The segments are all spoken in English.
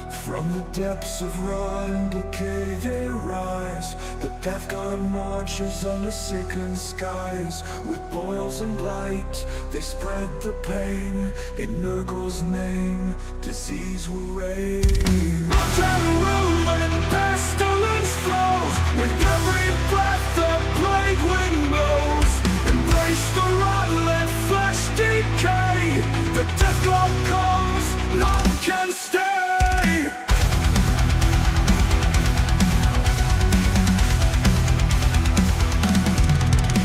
From the depths of rot and decay they rise. The death god marches on the sickened skies. With boils and blight, they spread the pain. In Nurgle's name, disease will reign. Votann ruin and pestilence flows. With every breath the plague wind blows. Embrace the rot, let flesh decay. The death god comes, none can stay.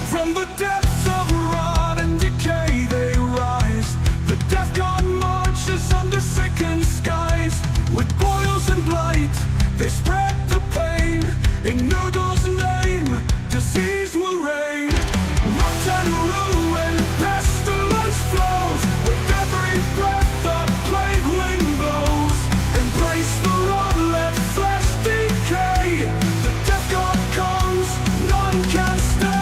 From the depths of rot and decay they rise. The death god marches under sickened skies. With boils and blight, they spread the pain. In Nurgle's name, disease will reign. Rot and ruin, pestilence flows. With every breath the plague wind blows. Embrace the rot, let flesh decay. The death god comes, none can stay.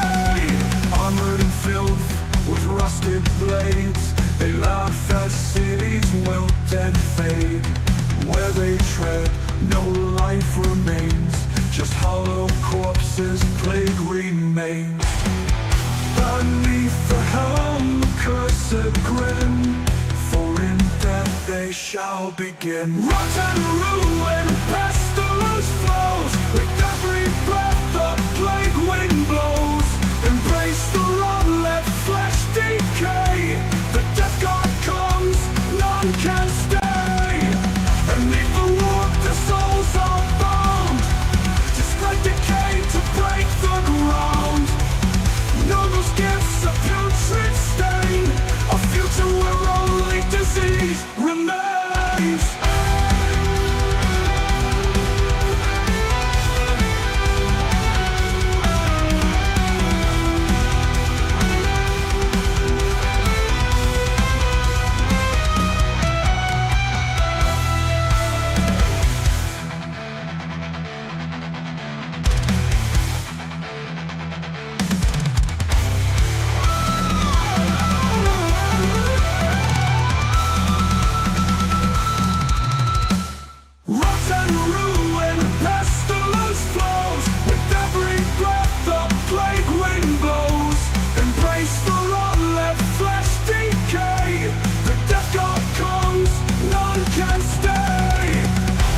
Armored and filled with rusted blades, they laugh as cities wilt and fade. Where they tread, no life remains. Just hollow corpses, plague remains. Beneath the helm, cursed grin, for in death they shall begin. Rot and ruin, pestilence flows. With every breath the plague wind blows. Embrace the rot, let flesh decay. The death god comes, none can stay. Beneath the warp the souls are bound. To spread decay, to break the ground. Nurgle's gifts a putrid stain. A future where only disease remains. Rot and ruin, pestilence flows. With every breath the plague wind blows. Embrace the rot, let flesh decay. The death god comes, none can stay.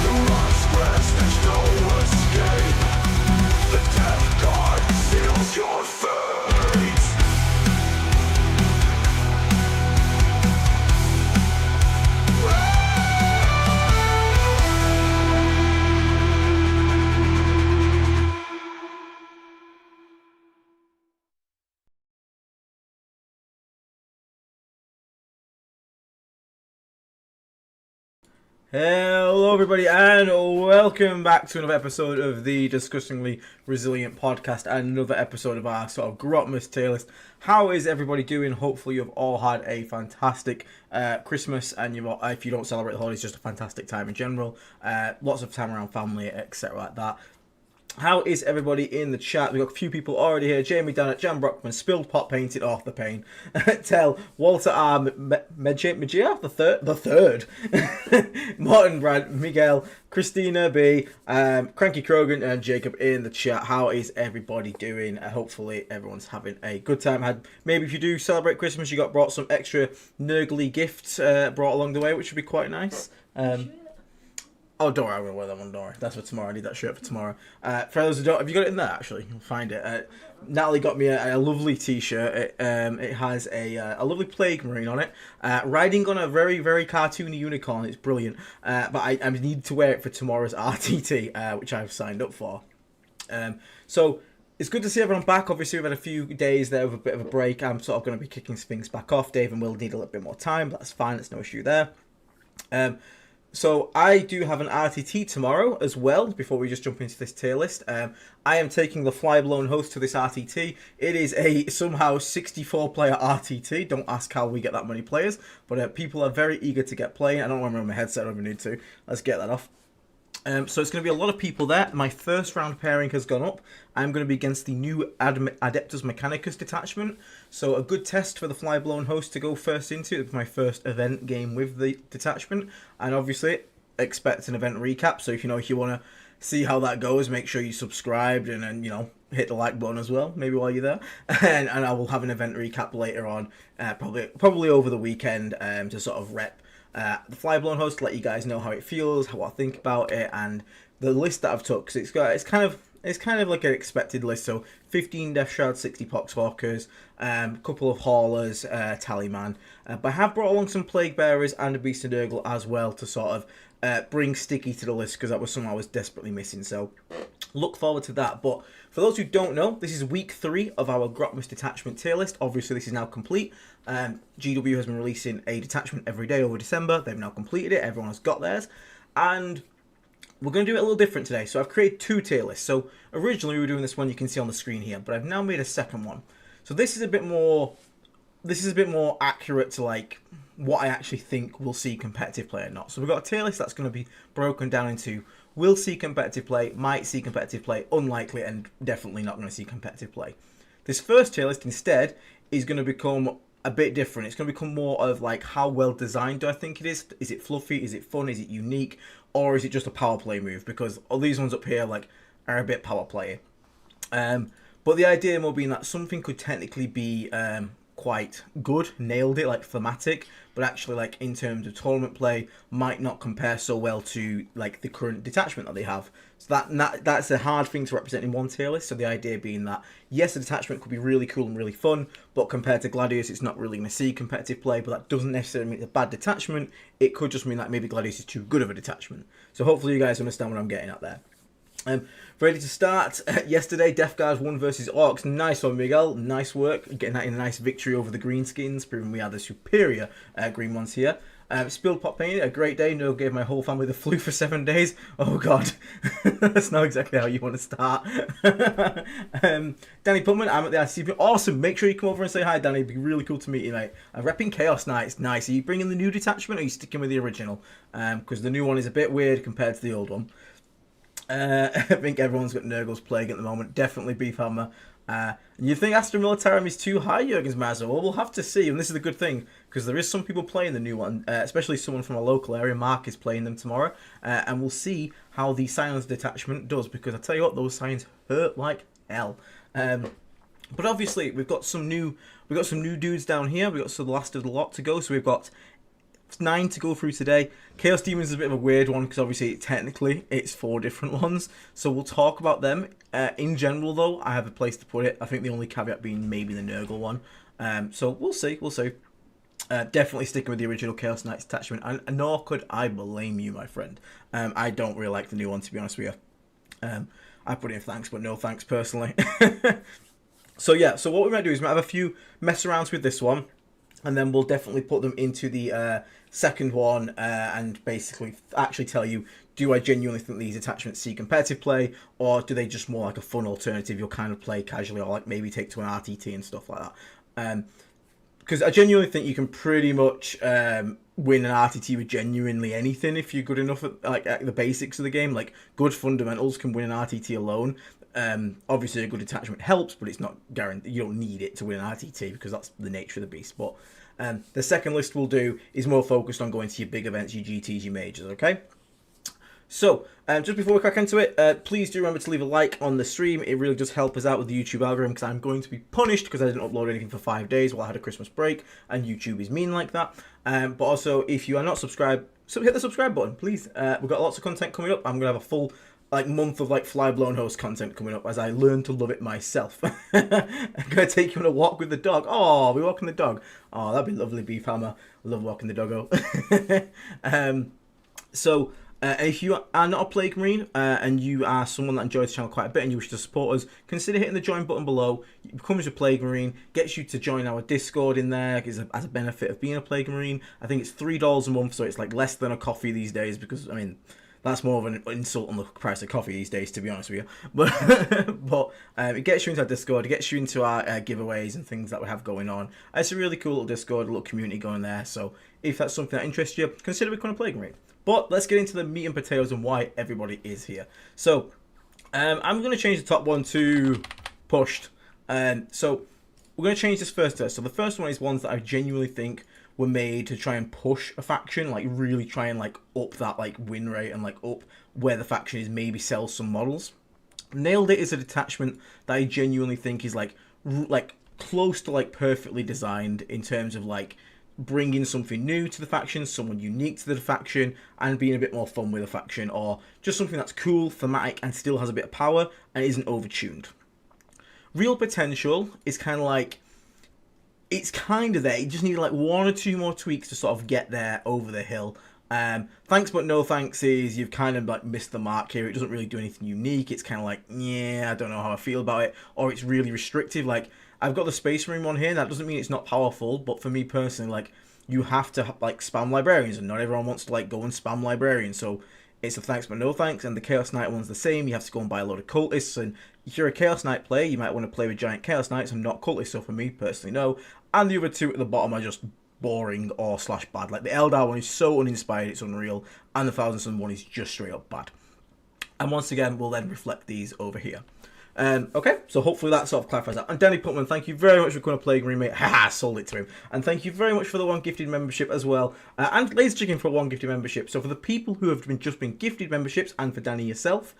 The rot spreads, there's no escape. The death god seals your fate. Hello everybody and welcome back to another episode of the Disgustingly Resilient podcast and another episode of our sort of Grotmas tier list. How is everybody doing? Hopefully you've all had a fantastic Christmas and if you don't celebrate the holidays, just a fantastic time in general. Lots of time around family, etc. like that. How is everybody in the chat? We've got a few people already here. Jamie Dannett, Jan Brockman, Spilled Pot Painted off the pain. Tell, Walter R. Mejia, the third. Martin Brad, Miguel, Christina B, Cranky Krogan, and Jacob in the chat. How is everybody doing? Hopefully everyone's having a good time. Maybe if you do celebrate Christmas, you got brought some extra Nurgly gifts brought along the way, which would be quite nice. Oh, don't worry, I'm going to wear that one, don't worry. That's for tomorrow. I need that shirt for tomorrow. For those who don't, have you got it in there, actually? You'll find it. Natalie got me a lovely t-shirt. It has a lovely plague marine on it. Riding on a very, very cartoony unicorn. It's brilliant. But I need to wear it for tomorrow's RTT, which I've signed up for. So it's good to see everyone back. Obviously, we've had a few days there with a bit of a break. I'm sort of going to be kicking things back off. Dave and Will need a little bit more time, but that's fine. There's no issue there. So I do have an RTT tomorrow as well, before we just jump into this tier list. I am taking the fly-blown host to this RTT. It is a somehow 64-player RTT. Don't ask how we get that many players, but people are very eager to get playing. I don't want to remember my headset, I don't even need to. Let's get that off. So it's going to be a lot of people there. My first round pairing has gone up. I'm going to be against the new Adeptus Mechanicus detachment. So a good test for the fly-blown host to go first into. It's my first event game with the detachment. And obviously, expect an event recap. So if you want to see how that goes, make sure you subscribed and then hit the like button as well, maybe while you're there. And I will have an event recap later on, probably over the weekend, to sort of rep the Flyblown host, to let you guys know how it feels, what I think about it, and the list that I've took. Cause it's kind of like an expected list. So 15 Death Shroud, 60 Poxwalkers, a couple of Haulers, Tallyman. But I have brought along some Plague Bearers and a Beast of Nurgle as well to sort of bring Sticky to the list, because that was something I was desperately missing. So look forward to that. But for those who don't know, this is week 3 of our Grotmas detachment tier list. Obviously, this is now complete. GW has been releasing a detachment every day over December. They've now completed it. Everyone has got theirs. And we're going to do it a little different today. So I've created 2 tier lists. So originally we were doing this one you can see on the screen here, but I've now made a second one. So this is a bit more accurate to like what I actually think we'll see competitive play or not. So we've got a tier list that's going to be broken down into will see competitive play, might see competitive play, unlikely, and definitely not going to see competitive play. This first tier list instead is going to become a bit different. It's going to become more of like, how well designed do I think it is? Is it fluffy? Is it fun? Is it unique? Or is it just a power play move? Because all these ones up here like are a bit power play. But the idea more being that something could technically be quite good, nailed it, like thematic, but actually like in terms of tournament play might not compare so well to like the current detachment that they have. So that's a hard thing to represent in one tier list. So the idea being that yes, the detachment could be really cool and really fun, but compared to Gladius it's not really going to see competitive play. But that doesn't necessarily mean it's a bad detachment. It could just mean that maybe Gladius is too good of a detachment. So hopefully you guys understand what I'm getting at there. Ready to start. Yesterday, Death Guards won versus Orcs. Nice one, Miguel. Nice work. Getting that in a nice victory over the Greenskins, proving we are the superior green ones here. Spilled Pot Pain, a great day. No, gave my whole family the flu for 7 days. Oh, God. That's not exactly how you want to start. Danny Putman, I'm at the ICP. Awesome. Make sure you come over and say hi, Danny. It'd be really cool to meet you, mate. Repping Chaos Knights. Nice. Are you bringing the new detachment, or are you sticking with the original? Because the new one is a bit weird compared to the old one. I think everyone's got Nurgle's Plague at the moment. Definitely Beefhammer. You think Astra Militarum is too high, Jurgens Mazur? Well, we'll have to see. And this is the good thing, because there is some people playing the new one, especially someone from a local area. Mark is playing them tomorrow. And we'll see how the Silence Detachment does, because I tell you what, those signs hurt like hell. But obviously, we've got some new dudes down here. We've got the last of the lot to go. So we've got 9 to go through today. Chaos Demons is a bit of a weird one, because obviously technically it's 4 different ones, so we'll talk about them. In general though, I have a place to put it. I think the only caveat being maybe the Nurgle one. So we'll see. Definitely sticking with the original Chaos Knights attachment, and nor could I blame you, my friend. I don't really like the new one, to be honest with you. I put in thanks, but no thanks personally. So yeah, so what we might do is we might have a few mess arounds with this one, and then we'll definitely put them into the second one, and basically actually tell you, do I genuinely think these attachments see competitive play, or do they just more like a fun alternative you'll kind of play casually, or like maybe take to an RTT and stuff like that. Because I genuinely think you can pretty much win an RTT with genuinely anything if you're good enough at the basics of the game. Like, good fundamentals can win an RTT alone. Obviously a good attachment helps, but it's not guaranteed. You don't need it to win an RTT, because that's the nature of the beast. But the second list we'll do is more focused on going to your big events, your GTs, your majors, okay? So, just before we crack into it, please do remember to leave a like on the stream. It really does help us out with the YouTube algorithm, because I'm going to be punished because I didn't upload anything for 5 days while I had a Christmas break, and YouTube is mean like that. But also, if you are not subscribed, hit the subscribe button, please. We've got lots of content coming up. I'm going to have a full month of Flyblown host content coming up as I learn to love it myself. I'm going to take you on a walk with the dog. Oh, we're walking the dog. Oh, that'd be lovely, Beefhammer. Love walking the doggo. So, if you are not a Plague Marine, and you are someone that enjoys the channel quite a bit and you wish to support us, consider hitting the join button below. It becomes a Plague Marine, gets you to join our Discord in there as a benefit of being a Plague Marine. I think it's $3 a month, so it's like less than a coffee these days, because, I mean, that's more of an insult on the price of coffee these days, to be honest with you. But it gets you into our Discord, it gets you into our giveaways and things that we have going on. It's a really cool little Discord, a little community going there. So if that's something that interests you, consider becoming a Plague Marine. But let's get into the meat and potatoes and why everybody is here. So I'm going to change the top one to pushed. So we're going to change this first. So the first one is ones that I genuinely think were made to try and push a faction, like really try and like up that like win rate and like up where the faction is, maybe sell some models. Nailed It is a detachment that I genuinely think is like close to like perfectly designed in terms of like bringing something new to the faction, someone unique to the faction, and being a bit more fun with the faction, or just something that's cool, thematic, and still has a bit of power and isn't overtuned. Real Potential is kind of like, it's kind of there. You just need like 1 or 2 more tweaks to sort of get there over the hill. Thanks but no thanks is you've kind of like missed the mark here. It doesn't really do anything unique. It's kind of like, yeah, I don't know how I feel about it, or it's really restrictive. Like, I've got the Space Marine one here. That doesn't mean it's not powerful, but for me personally, like, you have to like spam librarians, and not everyone wants to like go and spam librarians. So it's a thanks but no thanks, and the Chaos Knight one's the same. You have to go and buy a load of cultists, and if you're a Chaos Knight player, you might want to play with giant Chaos Knights and not cultists. So for me personally, no. And the other 2 at the bottom are just boring or / bad. Like the Eldar one is so uninspired, it's unreal, and the Thousand Sun one is just straight up bad. And once again, we'll then reflect these over here. Okay, so hopefully that sort of clarifies that. And Danny Putman, thank you very much for coming to Plague Remake. Haha, sold it to him. And thank you very much for the 1 gifted membership as well. And Laser Chicken for 1 gifted membership. So for the people who have just been gifted memberships, and for Danny yourself,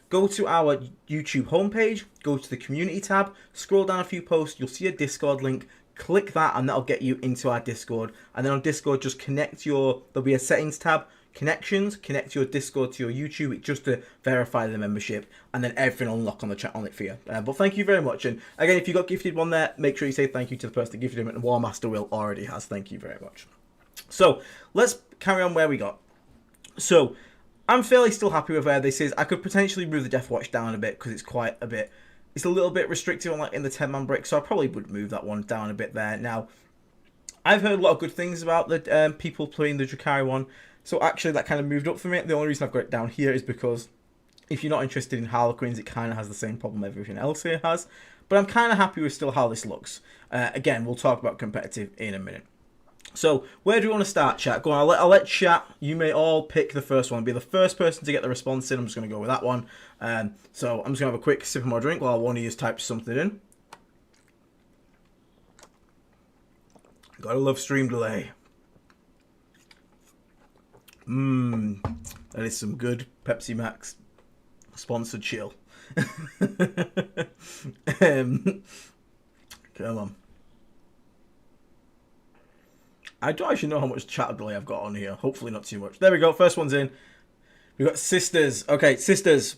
go to our YouTube homepage, go to the community tab, scroll down a few posts, you'll see a Discord link. Click that and that'll get you into our Discord. And then on Discord, just connect there'll be a settings tab, connections, connect your Discord to your YouTube, just to verify the membership, and then everything will unlock on the chat on it for you. But thank you very much. And again, if you got gifted one there, make sure you say thank you to the person that gifted him, and War Master Will already has. Thank you very much. So let's carry on where we got. So I'm fairly still happy with where this is. I could potentially move the Death Watch down a bit because it's a little bit restrictive on like in the 10-man brick, so I probably would move that one down a bit there. Now, I've heard a lot of good things about the people playing the Drukhari one, so actually that kind of moved up for me. The only reason I've got it down here is because if you're not interested in Harlequins, it kind of has the same problem everything else here has. But I'm kind of happy with still how this looks. Again, we'll talk about competitive in a minute. So, where do we want to start, chat? Go on, I'll let chat, you may all pick the first one. Be the first person to get the response in. I'm just going to go with that one. So, I'm just going to have a quick sip of my drink while one of you types something in. Gotta love stream delay. That is some good Pepsi Max sponsored chill. Come on. I don't actually know how much chat delay I've got on here. Hopefully not too much. There we go. First one's in. We've got Sisters. Okay, Sisters.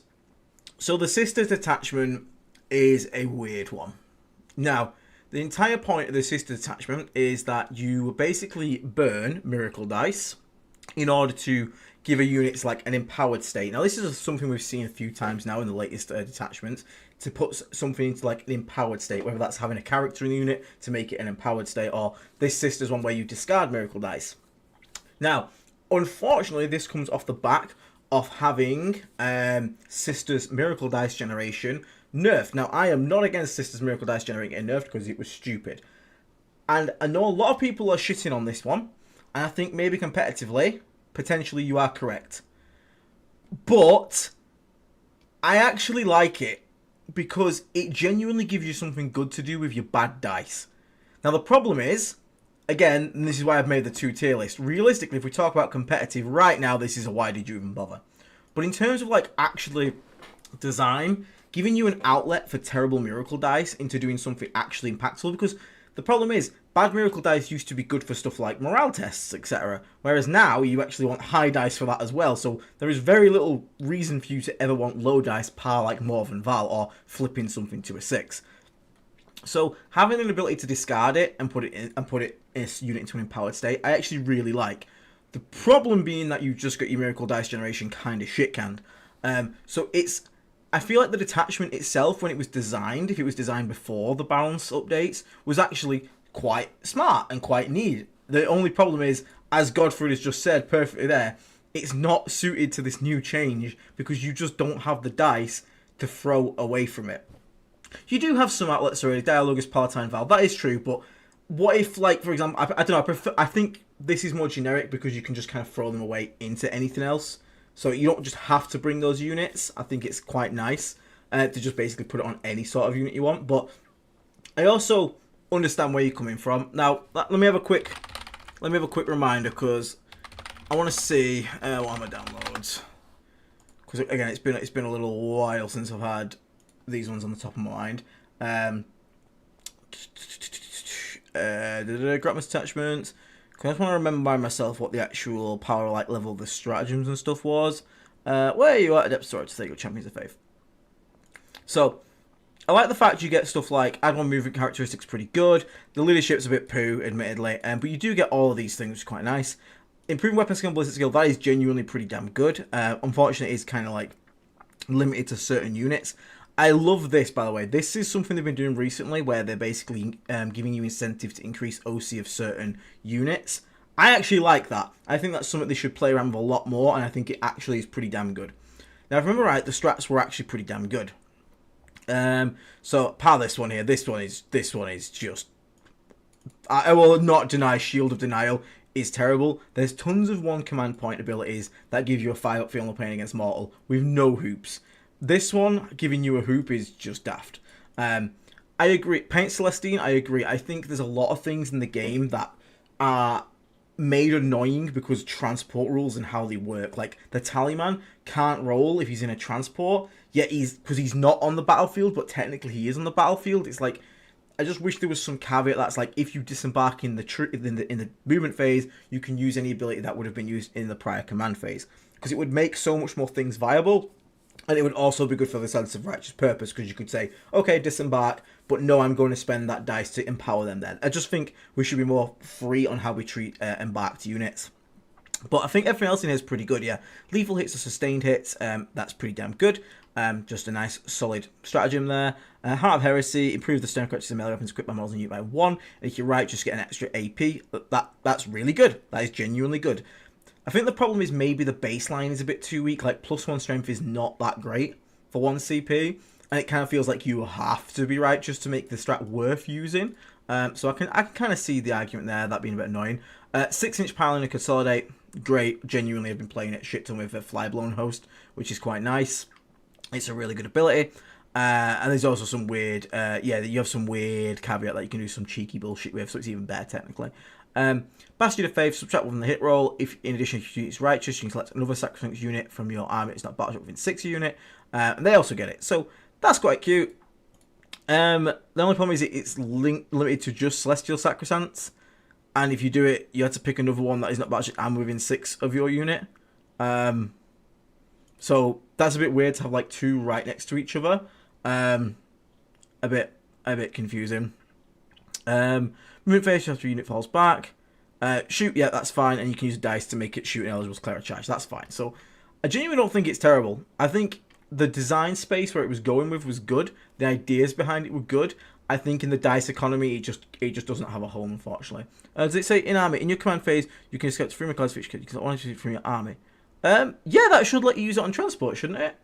So the Sisters detachment is a weird one. Now, the entire point of the Sisters detachment is that you basically burn Miracle Dice in order to give a unit like an empowered state. Now, this is something we've seen a few times now in the latest detachments, to put something into like an empowered state, whether that's having a character in the unit to make it an empowered state, or this Sisters one where you discard Miracle Dice. Now, unfortunately, this comes off the back of having Sisters Miracle Dice generation nerfed. Now, I am not against Sisters Miracle Dice generating getting nerfed because it was stupid. And I know a lot of people are shitting on this one, and I think maybe competitively, potentially you are correct. But I actually like it because it genuinely gives you something good to do with your bad dice. Now, the problem is, again, and this is why I've made the 2 tier list. Realistically, if we talk about competitive, right now, this is a why did you even bother? But in terms of, like, actually design, giving you an outlet for terrible Miracle Dice into doing something actually impactful, because the problem is, bad Miracle Dice used to be good for stuff like morale tests, etc. Whereas now, you actually want high dice for that as well. So there is very little reason for you to ever want low dice par like Morven Val or flipping something to a 6. So having an ability to discard it and put it in a unit into an empowered state, I actually really like. The problem being that you've just got your Miracle Dice generation kind of shit-canned. So it's... I feel like the detachment itself, when it was designed, if it was designed before the balance updates, was actually quite smart and quite neat. The only problem is, as Godfrey has just said perfectly there, it's not suited to this new change because you just don't have the dice to throw away from it. You do have some outlets already. Dialogue is part-time Val. That is true, but what if, like, for example, I don't know, I think this is more generic because you can just kind of throw them away into anything else. So you don't just have to bring those units. I think it's quite nice to just basically put it on any sort of unit you want. But I also understand where you're coming from. Now, let me have a quick let me have a quick reminder because I want to see what are my downloads. Because again, it's been a little while since I've had these ones on the top of my mind. Grotmas detachments. I just want to remember by myself what the actual power like level of the stratagems and stuff was. Where are you at? Adept Storage, there you go, Champions of Faith. So, I like the fact you get stuff like add one movement characteristics pretty good. The leadership's a bit poo, admittedly, but you do get all of these things, which is quite nice. Improving weapon skill and ballistic skill, that is genuinely pretty damn good. Unfortunately, it's kind of like limited to certain units. I love this, by the way. This is something they've been doing recently where they're basically giving you incentive to increase OC of certain units. I actually like that. I think that's something they should play around with a lot more, and I think it actually is pretty damn good. Now, if I remember right, the strats were actually pretty damn good. So, this one here, this one is just... I will not deny Shield of Denial is terrible. There's tons of one command point abilities that give you a 5-up feel no pain against mortal with no hoops. This one, giving you a hoop, is just daft. I agree. Paint Celestine, I agree. I think there's a lot of things in the game that are made annoying because transport rules and how they work. Like, the Tallyman can't roll if he's in a transport, yet because he's not on the battlefield, but technically he is on the battlefield. It's like, I just wish there was some caveat that's like, if you disembark in the movement phase, you can use any ability that would have been used in the prior command phase. Because it would make so much more things viable. And it would also be good for the sense of righteous purpose, because you could say, okay, disembark, but no, I'm going to spend that dice to empower them then. I just think we should be more free on how we treat embarked units. But I think everything else in here is pretty good, yeah. Lethal hits or sustained hits, that's pretty damn good. Just a nice, solid stratagem there. Heart of Heresy, improve the stone characters and melee weapons equipped by models and unit by 1. And if you're right, just get an extra AP. That's really good. That is genuinely good. I think the problem is maybe the baseline is a bit too weak. Like, +1 strength is not that great for 1 CP. And it kind of feels like you have to be righteous to make the strat worth using. So I can kind of see the argument there, that being a bit annoying. 6-inch piling and consolidate, great. Genuinely, I've been playing it shit ton with a Flyblown host, which is quite nice. It's a really good ability. And there's also some weird, you have some weird caveat that you can do some cheeky bullshit with, so it's even better technically. Bastion of Faith, subtract 1 from the hit roll. If in addition to units righteous, you can select another sacrosanct unit from your army. It's not battleship within 6 unit. And they also get it. So that's quite cute. The only problem is it's limited to just Celestial Sacrosancts. And if you do it, you have to pick another one that is not battleship and within 6 of your unit. So that's a bit weird to have like 2 right next to each other. A bit confusing. Movement phase after your unit falls back. Shoot, yeah, that's fine, and you can use dice to make it shoot ineligible to clear a charge. That's fine. So I genuinely don't think it's terrible. I think the design space where it was going with was good. The ideas behind it were good. I think in the dice economy, it just doesn't have a home, unfortunately. Does it say in army? In your command phase, you can select 3 class feature. You can select 1 feature from your army. Yeah, that should let you use it on transport, shouldn't it?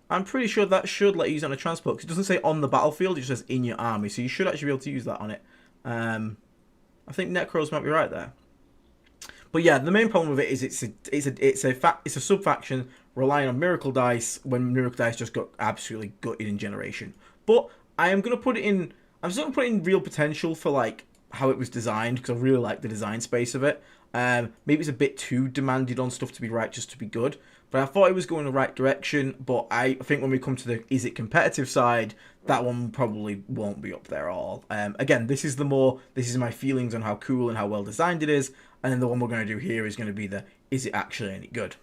I'm pretty sure that should let you use it on a transport, because it doesn't say on the battlefield, it just says in your army, so you should actually be able to use that on it. I think Necros might be right there. But yeah, the main problem with it is it's a sub-faction relying on Miracle Dice when Miracle Dice just got absolutely gutted in Generation. But I am going to put it in, I'm still going to put in real potential for like how it was designed, because I really like the design space of it. Maybe it's a bit too demanded on stuff to be right just to be good. But I thought it was going in the right direction. But I think when we come to the is it competitive side, that one probably won't be up there at all. Again, this is my feelings on how cool and how well designed it is. And then the one we're going to do here is going to be the is it actually any good.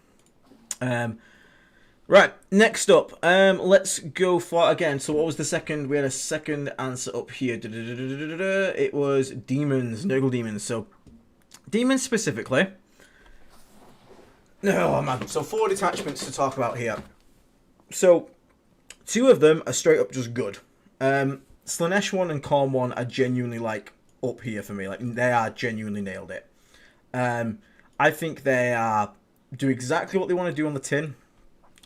Right, next up, let's go for, again, so what was the second? We had a second answer up here. It was demons, Nurgle demons. So, demons specifically. Oh, man. So, 4 detachments to talk about here. So, 2 of them are straight up just good. Slaanesh 1 and Khorne 1 are genuinely, like, up here for me. Like, they are genuinely nailed it. I think they do exactly what they want to do on the tin.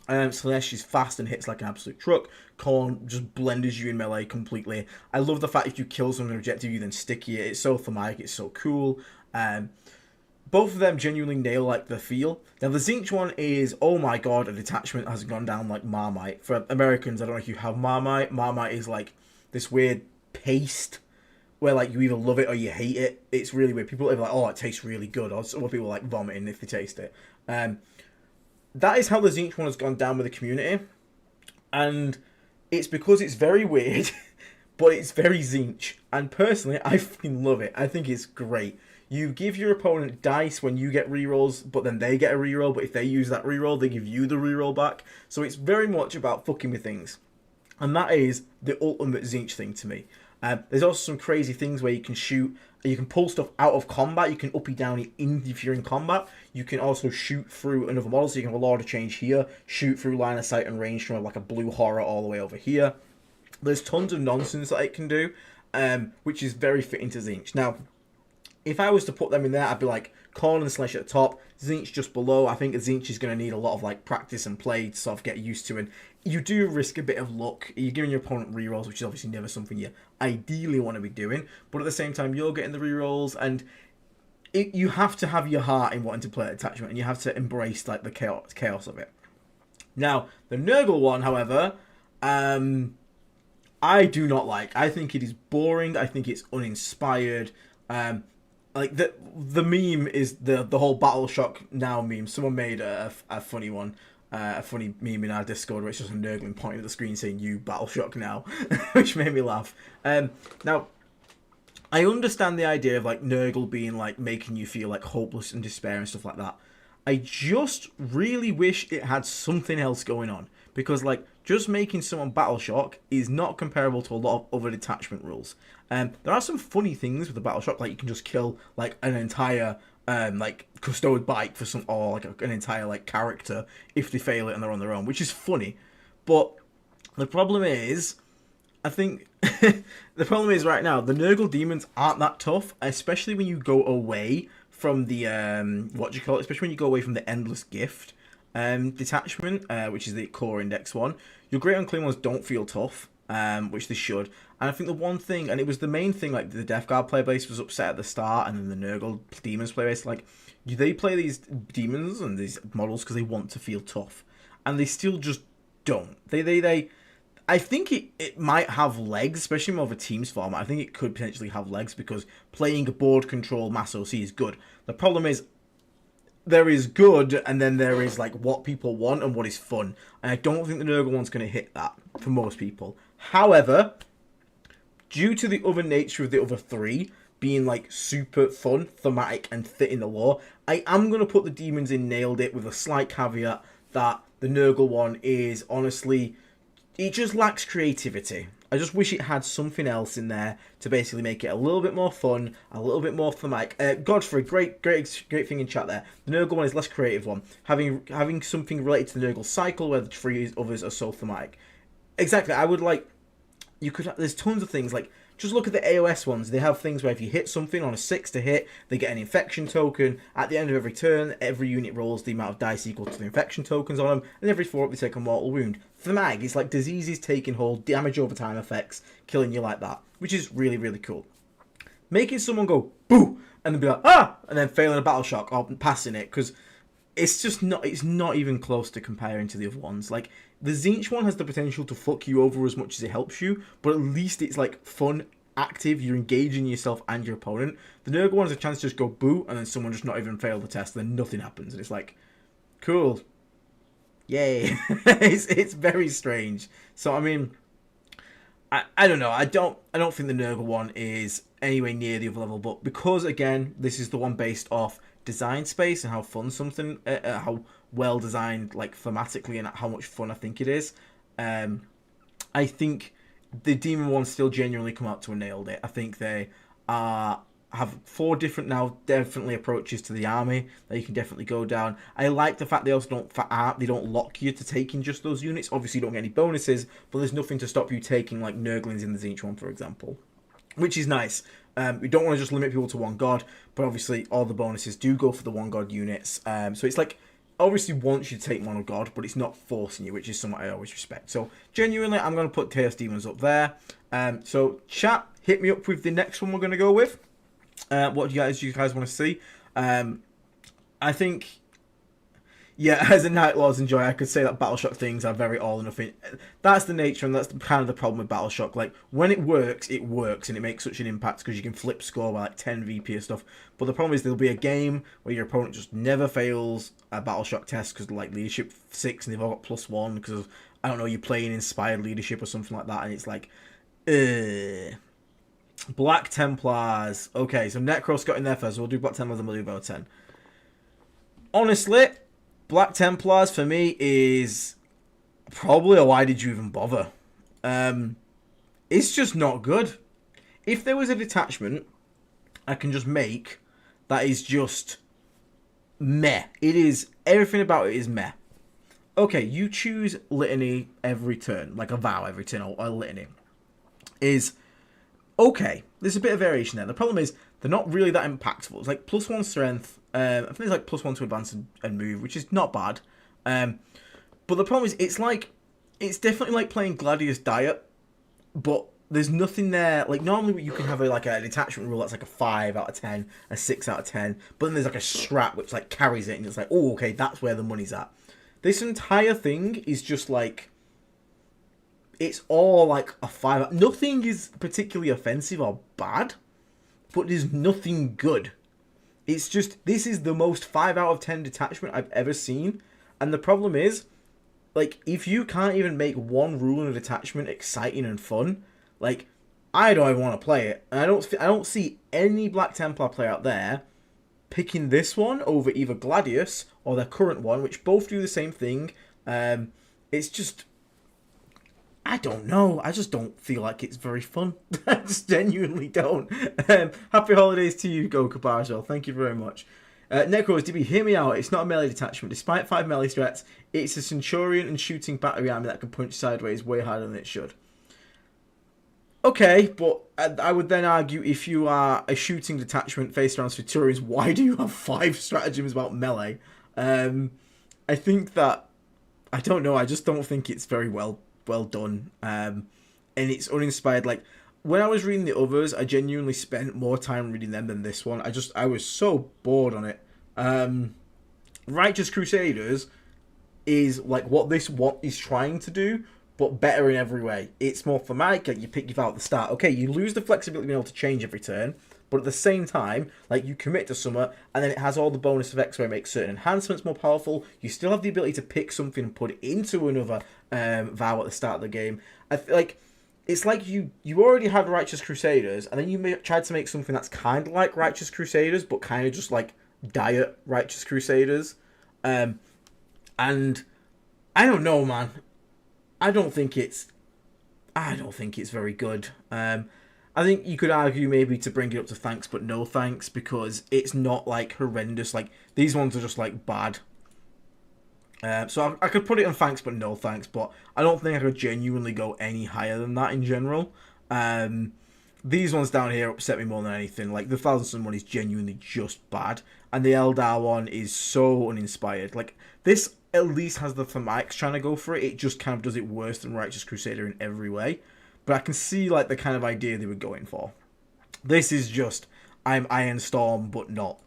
Slaanesh is fast and hits like an absolute truck. Khorne just blenders you in melee completely. I love the fact if you kill someone objective, you then sticky it. It's so thematic, it's so cool. Both of them genuinely nail like the feel. Now the Tzeentch one is, oh my god, a detachment has gone down like Marmite. For Americans, I don't know if you have Marmite. Marmite is like this weird paste where like you either love it or you hate it. It's really weird. People are like, oh, it tastes really good, or some people are like vomiting if they taste it. That is how the Tzeentch one has gone down with the community, and it's because it's very weird, but it's very Tzeentch. And personally, I fucking love it. I think it's great. You give your opponent dice when you get rerolls, but then they get a reroll. But if they use that reroll, they give you the reroll back. So it's very much about fucking with things. And that is the ultimate Tzeentch thing to me. There's also some crazy things where you can shoot, you can pull stuff out of combat, you can uppy downy if you're in combat. You can also shoot through another model, so you can have a Lord of Change here, shoot through line of sight and range from like a blue horror all the way over here. There's tons of nonsense that it can do, which is very fitting to Tzeentch. Now, if I was to put them in there, I'd be like Khorne and Slash at the top, Tzeentch just below. I think Tzeentch is going to need a lot of like practice and play to sort of get used to, and you do risk a bit of luck. You're giving your opponent rerolls, which is obviously never something you ideally want to be doing, but at the same time you're getting the rerolls, and you have to have your heart in wanting to play detachment, and you have to embrace like the chaos of it. Now, the Nurgle one, however, I do not like. I think it is boring. I think it's uninspired. Like the meme is the whole Battle Shock now meme. Someone made a funny one, a funny meme in our Discord where it's just a Nurgling pointing at the screen saying "You Battle Shock now," which made me laugh. Now, I understand the idea of like Nurgle being like making you feel like hopeless and despair and stuff like that. I just really wish it had something else going on, because like just making someone Battle Shock is not comparable to a lot of other detachment rules. There are some funny things with the Battle Shock, like you can just kill like an entire like custode bike for some, or like an entire like character if they fail it and they're on their own, which is funny. But the problem is, I think the problem is right now the Nurgle demons aren't that tough, especially when you go away from the especially when you go away from the Endless Gift detachment, which is the core index one. Your Great Unclean Ones don't feel tough, which they should. And I think the one thing, and it was the main thing, like the Death Guard playbase was upset at the start, and then the Nurgle demons playbase, like they play these demons and these models because they want to feel tough, and they still just don't. They I think it might have legs, especially more of a teams format. I think it could potentially have legs because playing a board control mass OC is good. The problem is there is good, and then there is like what people want and what is fun. And I don't think the Nurgle one's going to hit that for most people. However, due to the other nature of the other three being like super fun, thematic, and fit in the lore, I am going to put the demons in Nailed It with a slight caveat that the Nurgle one is honestly, it just lacks creativity. I just wish it had something else in there to basically make it a little bit more fun, a little bit more thematic. Godfrey, great thing in chat there. The Nurgle one is less creative one. Having something related to the Nurgle cycle where the three others are so thematic. Exactly, I would like, there's tons of things, like, just look at the AOS ones. They have things where if you hit something on a 6 to hit, they get an infection token. At the end of every turn, every unit rolls the amount of dice equal to the infection tokens on them, and every 4 up they take a mortal wound. Thematic, it's like diseases taking hold, damage over time effects, killing you like that, which is really, really cool. Making someone go, boo, and then be like, ah, and then failing a battle shock, or passing it, because it's just not, it's not even close to comparing to the other ones. Like, the Tzeentch one has the potential to fuck you over as much as it helps you, but at least it's like fun, active, you're engaging yourself and your opponent. The Nurgle one has a chance to just go boo, and then someone just not even fail the test, and then nothing happens, and it's like, cool. Yay. it's very strange. So I mean, I don't know. I don't think the Nurgle one is anywhere near the other level, but because again, this is the one based off design space and how fun something, how well designed, like thematically, and how much fun I think it is. I think the Demon ones still genuinely come out to a Nailed It. I think they have 4 different now definitely approaches to the army that you can definitely go down. I like the fact they also don't lock you to taking just those units. Obviously, you don't get any bonuses, but there's nothing to stop you taking like Nurglings in the Tzeentch one, for example, which is nice. We don't want to just limit people to one god, but obviously all the bonuses do go for the one god units. So it's like, obviously wants you to take mono god, but it's not forcing you, which is something I always respect. So genuinely, I'm going to put Chaos Demons up there. So chat, hit me up with the next one we're going to go with. What do you guys want to see? I think, Yeah, as a Night Lord's enjoyer, I could say that Battleshock things are very all or nothing. That's the nature, and that's kind of the problem with Battleshock. Like, when it works, and it makes such an impact because you can flip score by like 10 VP or stuff. But the problem is there'll be a game where your opponent just never fails a Battleshock test because like leadership 6 and they've all got +1 because of, I don't know, you're playing inspired leadership or something like that, and it's like, Black Templars. Okay, so Necros got in there first. So we'll do Black Templars and we'll do Votann. Honestly, Black Templars for me is probably a why did you even bother? It's just not good. If there was a detachment I can just make that is just meh. It is, everything about it is meh. Okay, you choose Litany every turn, like a vow every turn, or a Litany. Is okay, there's a bit of variation there. The problem is they're not really that impactful. It's like +1 strength. I think it's like +1 to advance and move, which is not bad. But the problem is it's definitely like playing Gladius Diet, but there's nothing there. Like normally you can have like a detachment rule that's like a 5 out of 10, a 6 out of 10, but then there's like a strat which like carries it, and it's like, oh, okay, that's where the money's at. This entire thing is just like, it's all like a 5. Nothing is particularly offensive or bad, but there's nothing good. It's just, this is the most 5 out of 10 detachment I've ever seen. And the problem is, like, if you can't even make one rule in a detachment exciting and fun, like, I don't even want to play it. And I don't see any Black Templar player out there picking this one over either Gladius or their current one, which both do the same thing. It's just, I don't know. I just don't feel like it's very fun. I just genuinely don't. Happy holidays to you, Go Caparzo. Thank you very much. Necros, DB, hear me out. It's not a melee detachment. Despite 5 melee threats, it's a Centurion and shooting battery army that can punch sideways way harder than it should. Okay, but I would then argue if you are a shooting detachment faced around Centurions, why do you have 5 stratagems about melee? I think that, I don't know, I just don't think it's very well done, and it's uninspired. Like, when I was reading the others, I genuinely spent more time reading them than this one. I was so bored on it. Righteous Crusaders is like what is trying to do, but better in every way. It's more thematic. Like, you pick your vow at the start. Okay, you lose the flexibility of being able to change every turn, but at the same time, like, you commit to summer, and then it has all the bonus effects where it makes certain enhancements more powerful. You still have the ability to pick something and put it into another vow at the start of the game. I feel like it's like you already had Righteous Crusaders, and then you tried to make something that's kind of like Righteous Crusaders, but kind of just like diet Righteous Crusaders. And I don't know, man. I don't think it's very good. I think you could argue maybe to bring it up to thanks but no thanks, because it's not like horrendous. Like, these ones are just like bad. So I could put it on thanks but no thanks, but I don't think I could genuinely go any higher than that in general. These ones down here upset me more than anything. Like, the Thousand Sun one is genuinely just bad, and the Eldar one is so uninspired. Like, this at least has the thematics trying to go for it. It just kind of does it worse than Righteous Crusader in every way. But I can see, like, the kind of idea they were going for. This is just, I'm Iron Storm, but not.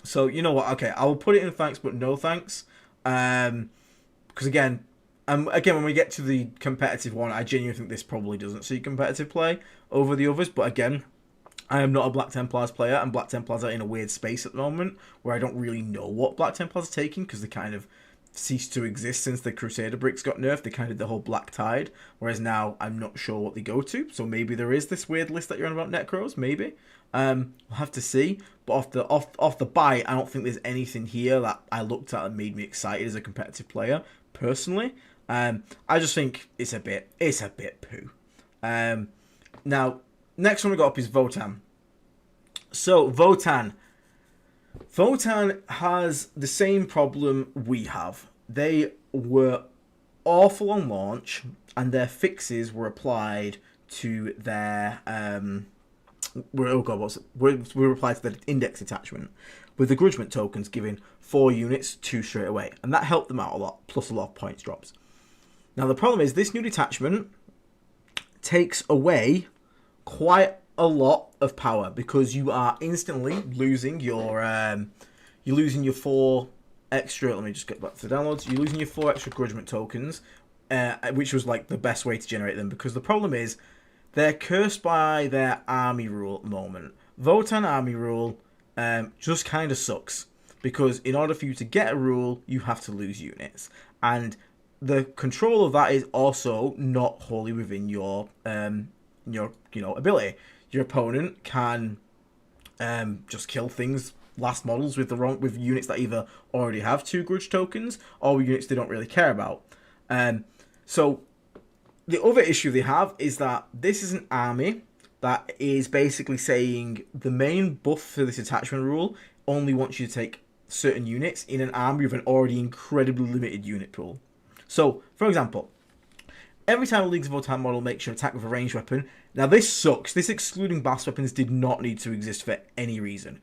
So, you know what? Okay, I will put it in thanks, but no thanks. Because, again, when we get to the competitive one, I genuinely think this probably doesn't see competitive play over the others. But, again, I am not a Black Templars player, and Black Templars are in a weird space at the moment where I don't really know what Black Templars are taking, because they kind of ceased to exist since the Crusader bricks got nerfed. They kind of did the whole Black Tide, whereas now I'm not sure what they go to. So maybe there is this weird list that you're on about, Necros. Maybe we'll have to see. But off the bite, I don't think there's anything here that I looked at and made me excited as a competitive player personally. I just think it's a bit poo. Now, next one we got up is Votann. So Votann has the same problem we have. They were awful on launch, and their fixes were applied to their were applied to the index attachment, with the grudgement tokens giving 4 units 2 straight away, and that helped them out a lot, plus a lot of points drops. Now the problem is this new detachment takes away quite a lot of power, because you are instantly losing your 4 extra. Let me just get back to the downloads. You're losing your 4 extra Grudgment tokens, which was like the best way to generate them, because the problem is they're cursed by their army rule at the moment. Votann army rule just kind of sucks, because in order for you to get a rule, you have to lose units, and the control of that is also not wholly within your ability. Your opponent can just kill things, last models with units that either already have 2 grudge tokens or units they don't really care about. So the other issue they have is that this is an army that is basically saying the main buff for this attachment rule only wants you to take certain units in an army with an already incredibly limited unit pool. So, for example, every time a Leagues of Votann model makes you attack with a ranged weapon, now this sucks. This excluding blast weapons did not need to exist for any reason.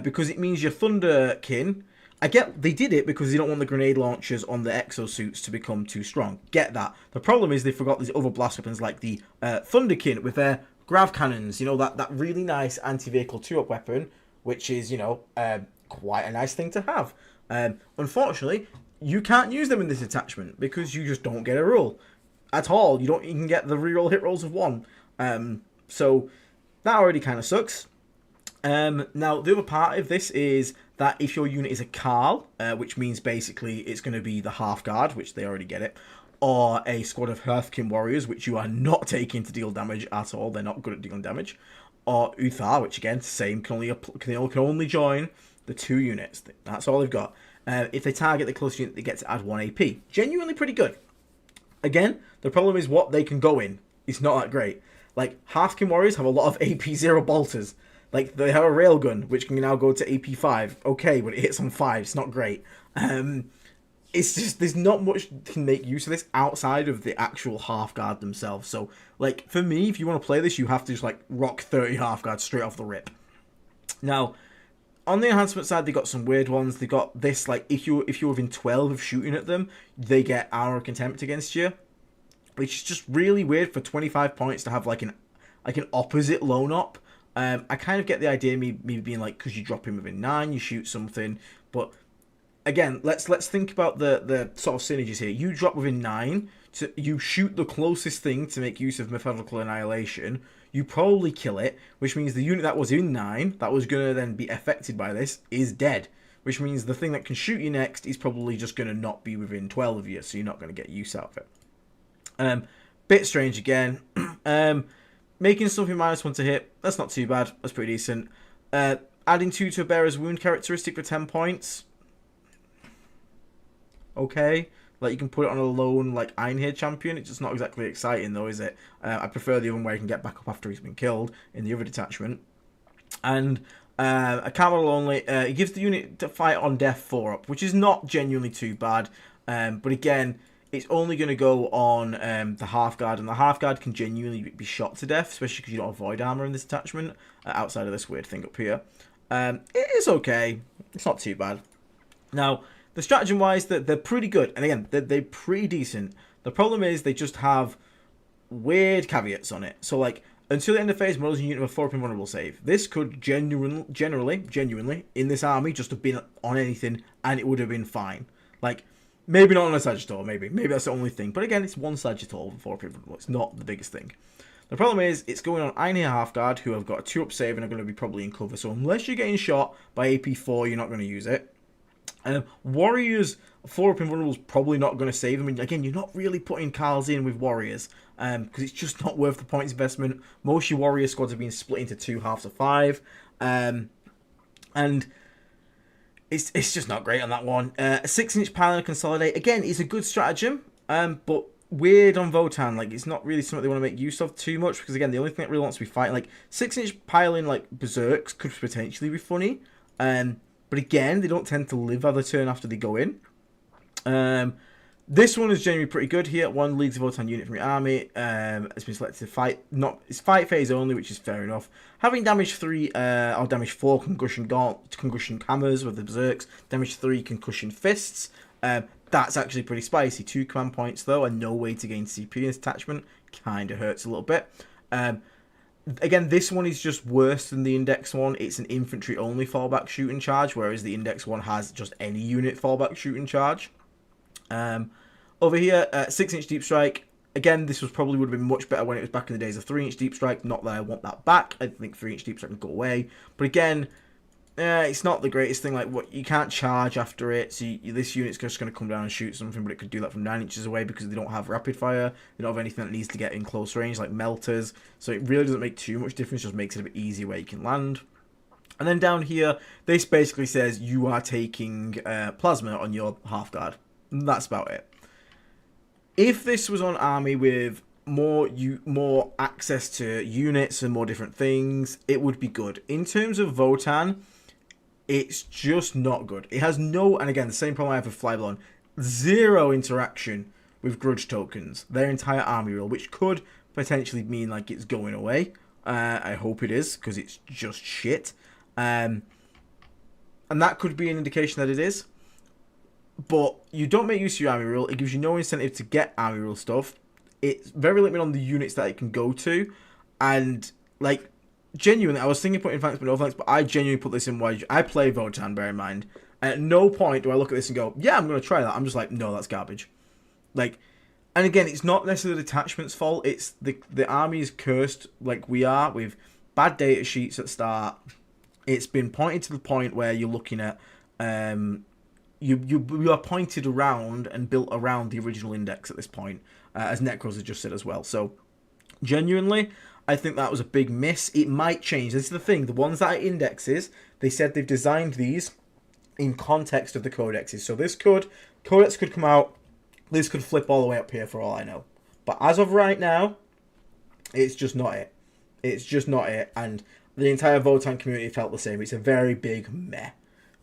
Because it means your Thunderkin, I get they did it because they don't want the grenade launchers on the exosuits to become too strong. Get that. The problem is they forgot these other blast weapons like the Thunderkin with their grav cannons. You know, that really nice anti-vehicle 2-up weapon, which is, quite a nice thing to have. Unfortunately, you can't use them in this attachment because you just don't get a rule at all. You don't even get the reroll hit rolls of 1. So that already kind of sucks. Now, the other part of this is that if your unit is a Carl, which means basically it's going to be the half guard, which they already get it, or a squad of Hearthkin warriors, which you are not taking to deal damage at all. They're not good at dealing damage. Or Uthar, which again, same, can only join the 2 units. That's all they've got. If they target the close unit, they get to add 1 AP. Genuinely pretty good. Again, the problem is what they can go in. It's not that great. Like, Hearthkin warriors have a lot of AP 0 bolters. Like, they have a railgun, which can now go to AP 5. Okay, but it hits on 5. It's not great. It's just, there's not much can make use of this outside of the actual half guard themselves. So, like, for me, if you want to play this, you have to just, like, rock 30 half guards straight off the rip. Now, on the enhancement side, they got some weird ones. They got this, like, if you're within 12 of shooting at them, they get Armor of Contempt against you, which is just really weird for 25 points to have, like an opposite lone op. I kind of get the idea, me being like, because you drop him within 9, you shoot something, but again, let's think about the sort of synergies here. You drop within 9, you shoot the closest thing to make use of Methodical Annihilation, you probably kill it, which means the unit that was in 9, that was going to then be affected by this, is dead. Which means the thing that can shoot you next is probably just going to not be within 12 of you, so you're not going to get use out of it. Bit strange again. Making something -1 to hit, that's not too bad. That's pretty decent. Adding 2 to a bearer's wound characteristic for 10 points. Okay. Like, you can put it on a lone, like, Ironhead champion. It's just not exactly exciting, though, is it? I prefer the other one where you can get back up after he's been killed in the other detachment. And a camel only, it gives the unit to fight on death 4-up, which is not genuinely too bad. But again, it's only going to go on the half guard, and the half guard can genuinely be shot to death, especially because you don't have void armor in this attachment, outside of this weird thing up here. It is okay. It's not too bad. Now, the stratagem-wise, they're pretty good, and again, they're pretty decent. The problem is they just have weird caveats on it. So, like, until the end of phase, models in unit have a 4 invulnerable save. This could genuinely, in this army, just have been on anything, and it would have been fine. Like, maybe not on a Sagittor, maybe that's the only thing. But again, it's 1 Sagittor with 4 invulnerable. It's not the biggest thing. The problem is, it's going on Ironhead Halfguard, who have got a 2-up save and are going to be probably in cover. So unless you're getting shot by AP4, you're not going to use it. Warriors, 4-up invulnerable is probably not going to save them. And again, you're not really putting Carls in with Warriors, because it's just not worth the points investment. Most of your Warrior squads are being split into 2 halves of 5. And it's just not great on that one. A 6-inch pile and consolidate, again, is a good stratagem, but weird on Votann. Like, it's not really something they want to make use of too much, because again, the only thing that really wants to be fighting, like, 6-inch piling, like, berserks could potentially be funny. But again, they don't tend to live other turn after they go in. This one is generally pretty good here. 1 Leagues of Votann unit from your army. It's been selected to fight. It's fight phase only, which is fair enough. Having damage 3 or damage 4 concussion hammers with the berserks. Damage 3 concussion fists. That's actually pretty spicy. 2 command points though, and no way to gain CP in this attachment. Kind of hurts a little bit. Again, this one is just worse than the index one. It's an infantry only fallback shooting charge, whereas the index one has just any unit fallback shooting charge. Over here, 6-inch deep strike. Again, this was probably would have been much better when it was back in the days of 3-inch deep strike. Not that I want that back. I think 3-inch deep strike can go away. But again, it's not the greatest thing. Like, what, you can't charge after it, so this unit's just going to come down and shoot something, but it could do that from 9 inches away because they don't have rapid fire. They don't have anything that needs to get in close range, like melters. So it really doesn't make too much difference, just makes it a bit easier where you can land. And then down here, this basically says you are taking plasma on your half guard. That's about it. If this was on army with more access to units and more different things, it would be good. In terms of Votann, it's just not good. It has no, and again, the same problem I have with Flyblon, zero interaction with grudge tokens. Their entire army rule, which could potentially mean like it's going away. I hope it is, because it's just shit. And that could be an indication that it is. But you don't make use of your army rule. It gives you no incentive to get army rule stuff. It's very limited on the units that it can go to. And, like, genuinely, I was thinking putting flanks but no flanks, but I genuinely put this in wide. I play Votann, bear in mind. And at no point do I look at this and go, yeah, I'm going to try that. I'm just like, no, that's garbage. Like, and again, it's not necessarily the detachment's fault. It's the army is cursed like we are with bad data sheets at the start. It's been pointed to the point where you're looking at... You are pointed around and built around the original index at this point, as Necros has just said as well. So, genuinely, I think that was a big miss. It might change. This is the thing. The ones that are indexes, they said they've designed these in context of the codexes. So codex could come out, this could flip all the way up here for all I know. But as of right now, it's just not it. It's just not it. And the entire Votann community felt the same. It's a very big meh.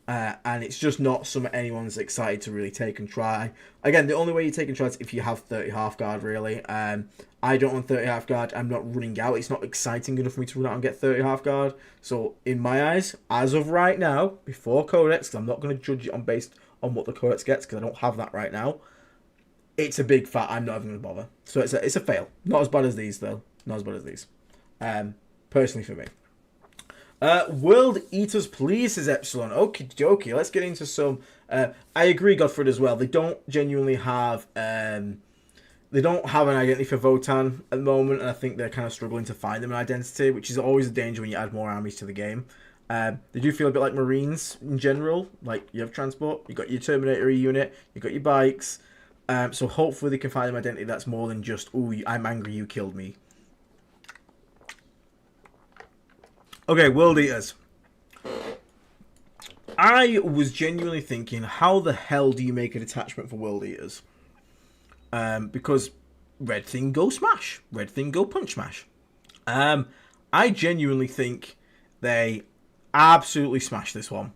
And it's just not something anyone's excited to really take and try. Again, the only way you take and try is if you have 30 half guard, really. I don't want 30 half guard. I'm not running out. It's not exciting enough for me to run out and get 30 half guard. So, in my eyes, as of right now, before Codex, because I'm not going to judge it based on what the Codex gets, because I don't have that right now, it's a big fat. I'm not even going to bother. So, it's a fail. Not as bad as these, though. Not as bad as these. Personally, for me. World Eaters Please, says Epsilon. Okie dokie, let's get into some... I agree, Godfred, as well. They don't genuinely have... they don't have an identity for Votann at the moment, and I think they're kind of struggling to find them an identity, which is always a danger when you add more armies to the game. They do feel a bit like Marines in general. Like, you have transport, you got your Terminator unit, you got your bikes. So hopefully they can find an identity that's more than just, ooh, I'm angry you killed me. Okay, World Eaters. I was genuinely thinking, how the hell do you make a detachment for World Eaters? Because red thing go smash, red thing go punch smash. I genuinely think they absolutely smash this one.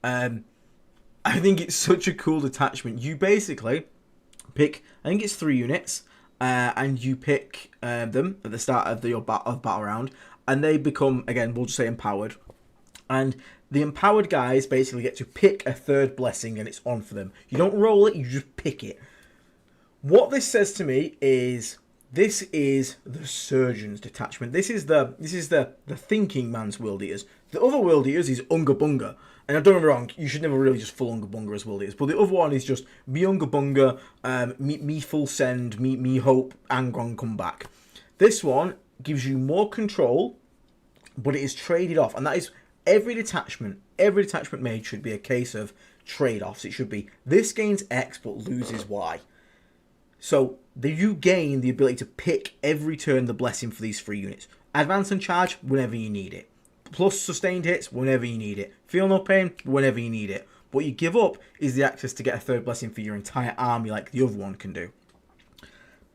I think it's such a cool detachment. You basically pick, I think it's 3 units, and you pick them at the start of your battle round. And they become, again, we'll just say empowered. And the empowered guys basically get to pick a 3rd blessing and it's on for them. You don't roll it, you just pick it. What this says to me is, this is the Surgeon's detachment. This is the thinking man's World Eaters. The other World Eaters is Unga Bunga. And don't get me wrong, you should never really just full Unga Bunga as World Eaters. But the other one is just me Unga Bunga, me full send, me hope, Angron come back. This one gives you more control, but it is traded off, and that is every detachment made should be a case of trade-offs. It should be this gains X but loses Y. So you gain the ability to pick every turn the blessing for these 3 units. Advance and charge whenever you need it. Plus sustained hits whenever you need it. Feel no pain whenever you need it. What you give up is the access to get a 3rd blessing for your entire army like the other one can do.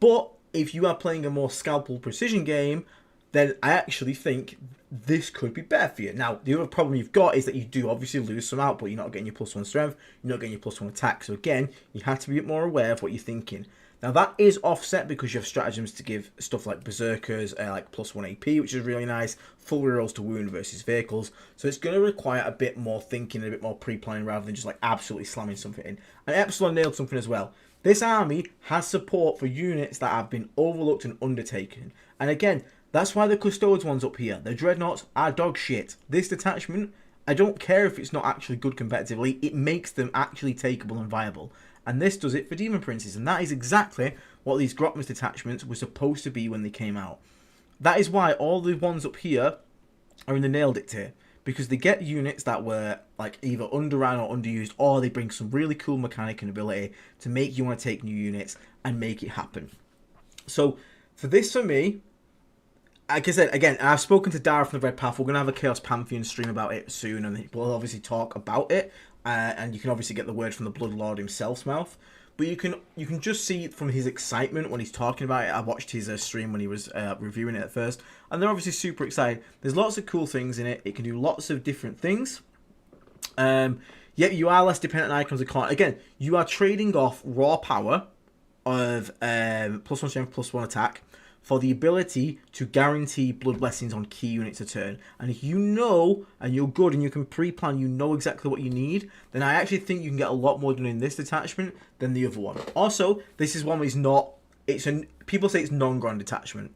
But if you are playing a more scalpel precision game, then I actually think this could be better for you. Now, the other problem you've got is that you do obviously lose some output. You're not getting your +1 strength, you're not getting your +1 attack. So again, you have to be a bit more aware of what you're thinking. Now, that is offset because you have stratagems to give stuff like Berserkers, like +1 AP, which is really nice, full rerolls to wound versus vehicles. So it's going to require a bit more thinking and a bit more pre-planning rather than just like absolutely slamming something in. And Epsilon nailed something as well. This army has support for units that have been overlooked and undertaken. And again, That's why the Custodes one's up here. The Dreadnoughts are dog shit. This detachment, I don't care if it's not actually good competitively, it makes them actually takeable and viable. And this does it for Demon Princes, and that is exactly what these Grotmas detachments were supposed to be when they came out. That is why all the ones up here are in the nailed it tier, because they get units that were like either underran or underused, or they bring some really cool mechanic and ability to make you want to take new units and make it happen. So for this, for me, like I said, again, I've spoken to Dara from the Red Path. We're going to have a Chaos Pantheon stream about it soon, and we'll obviously talk about it. And you can obviously get the word from the Blood Lord himself's mouth. But you can just see from his excitement when he's talking about it. I watched his stream when he was reviewing it at first, and they're obviously super excited. There's lots of cool things in it. It can do lots of different things. Yet you are less dependent on icons of con. Again, you are trading off raw power of +1 strength, +1 attack for the ability to guarantee blood blessings on key units a turn. And if you know, and you're good, and you can pre-plan, you know exactly what you need, then I actually think you can get a lot more done in this detachment than the other one. Also, this is one where people say it's non-Grand detachment.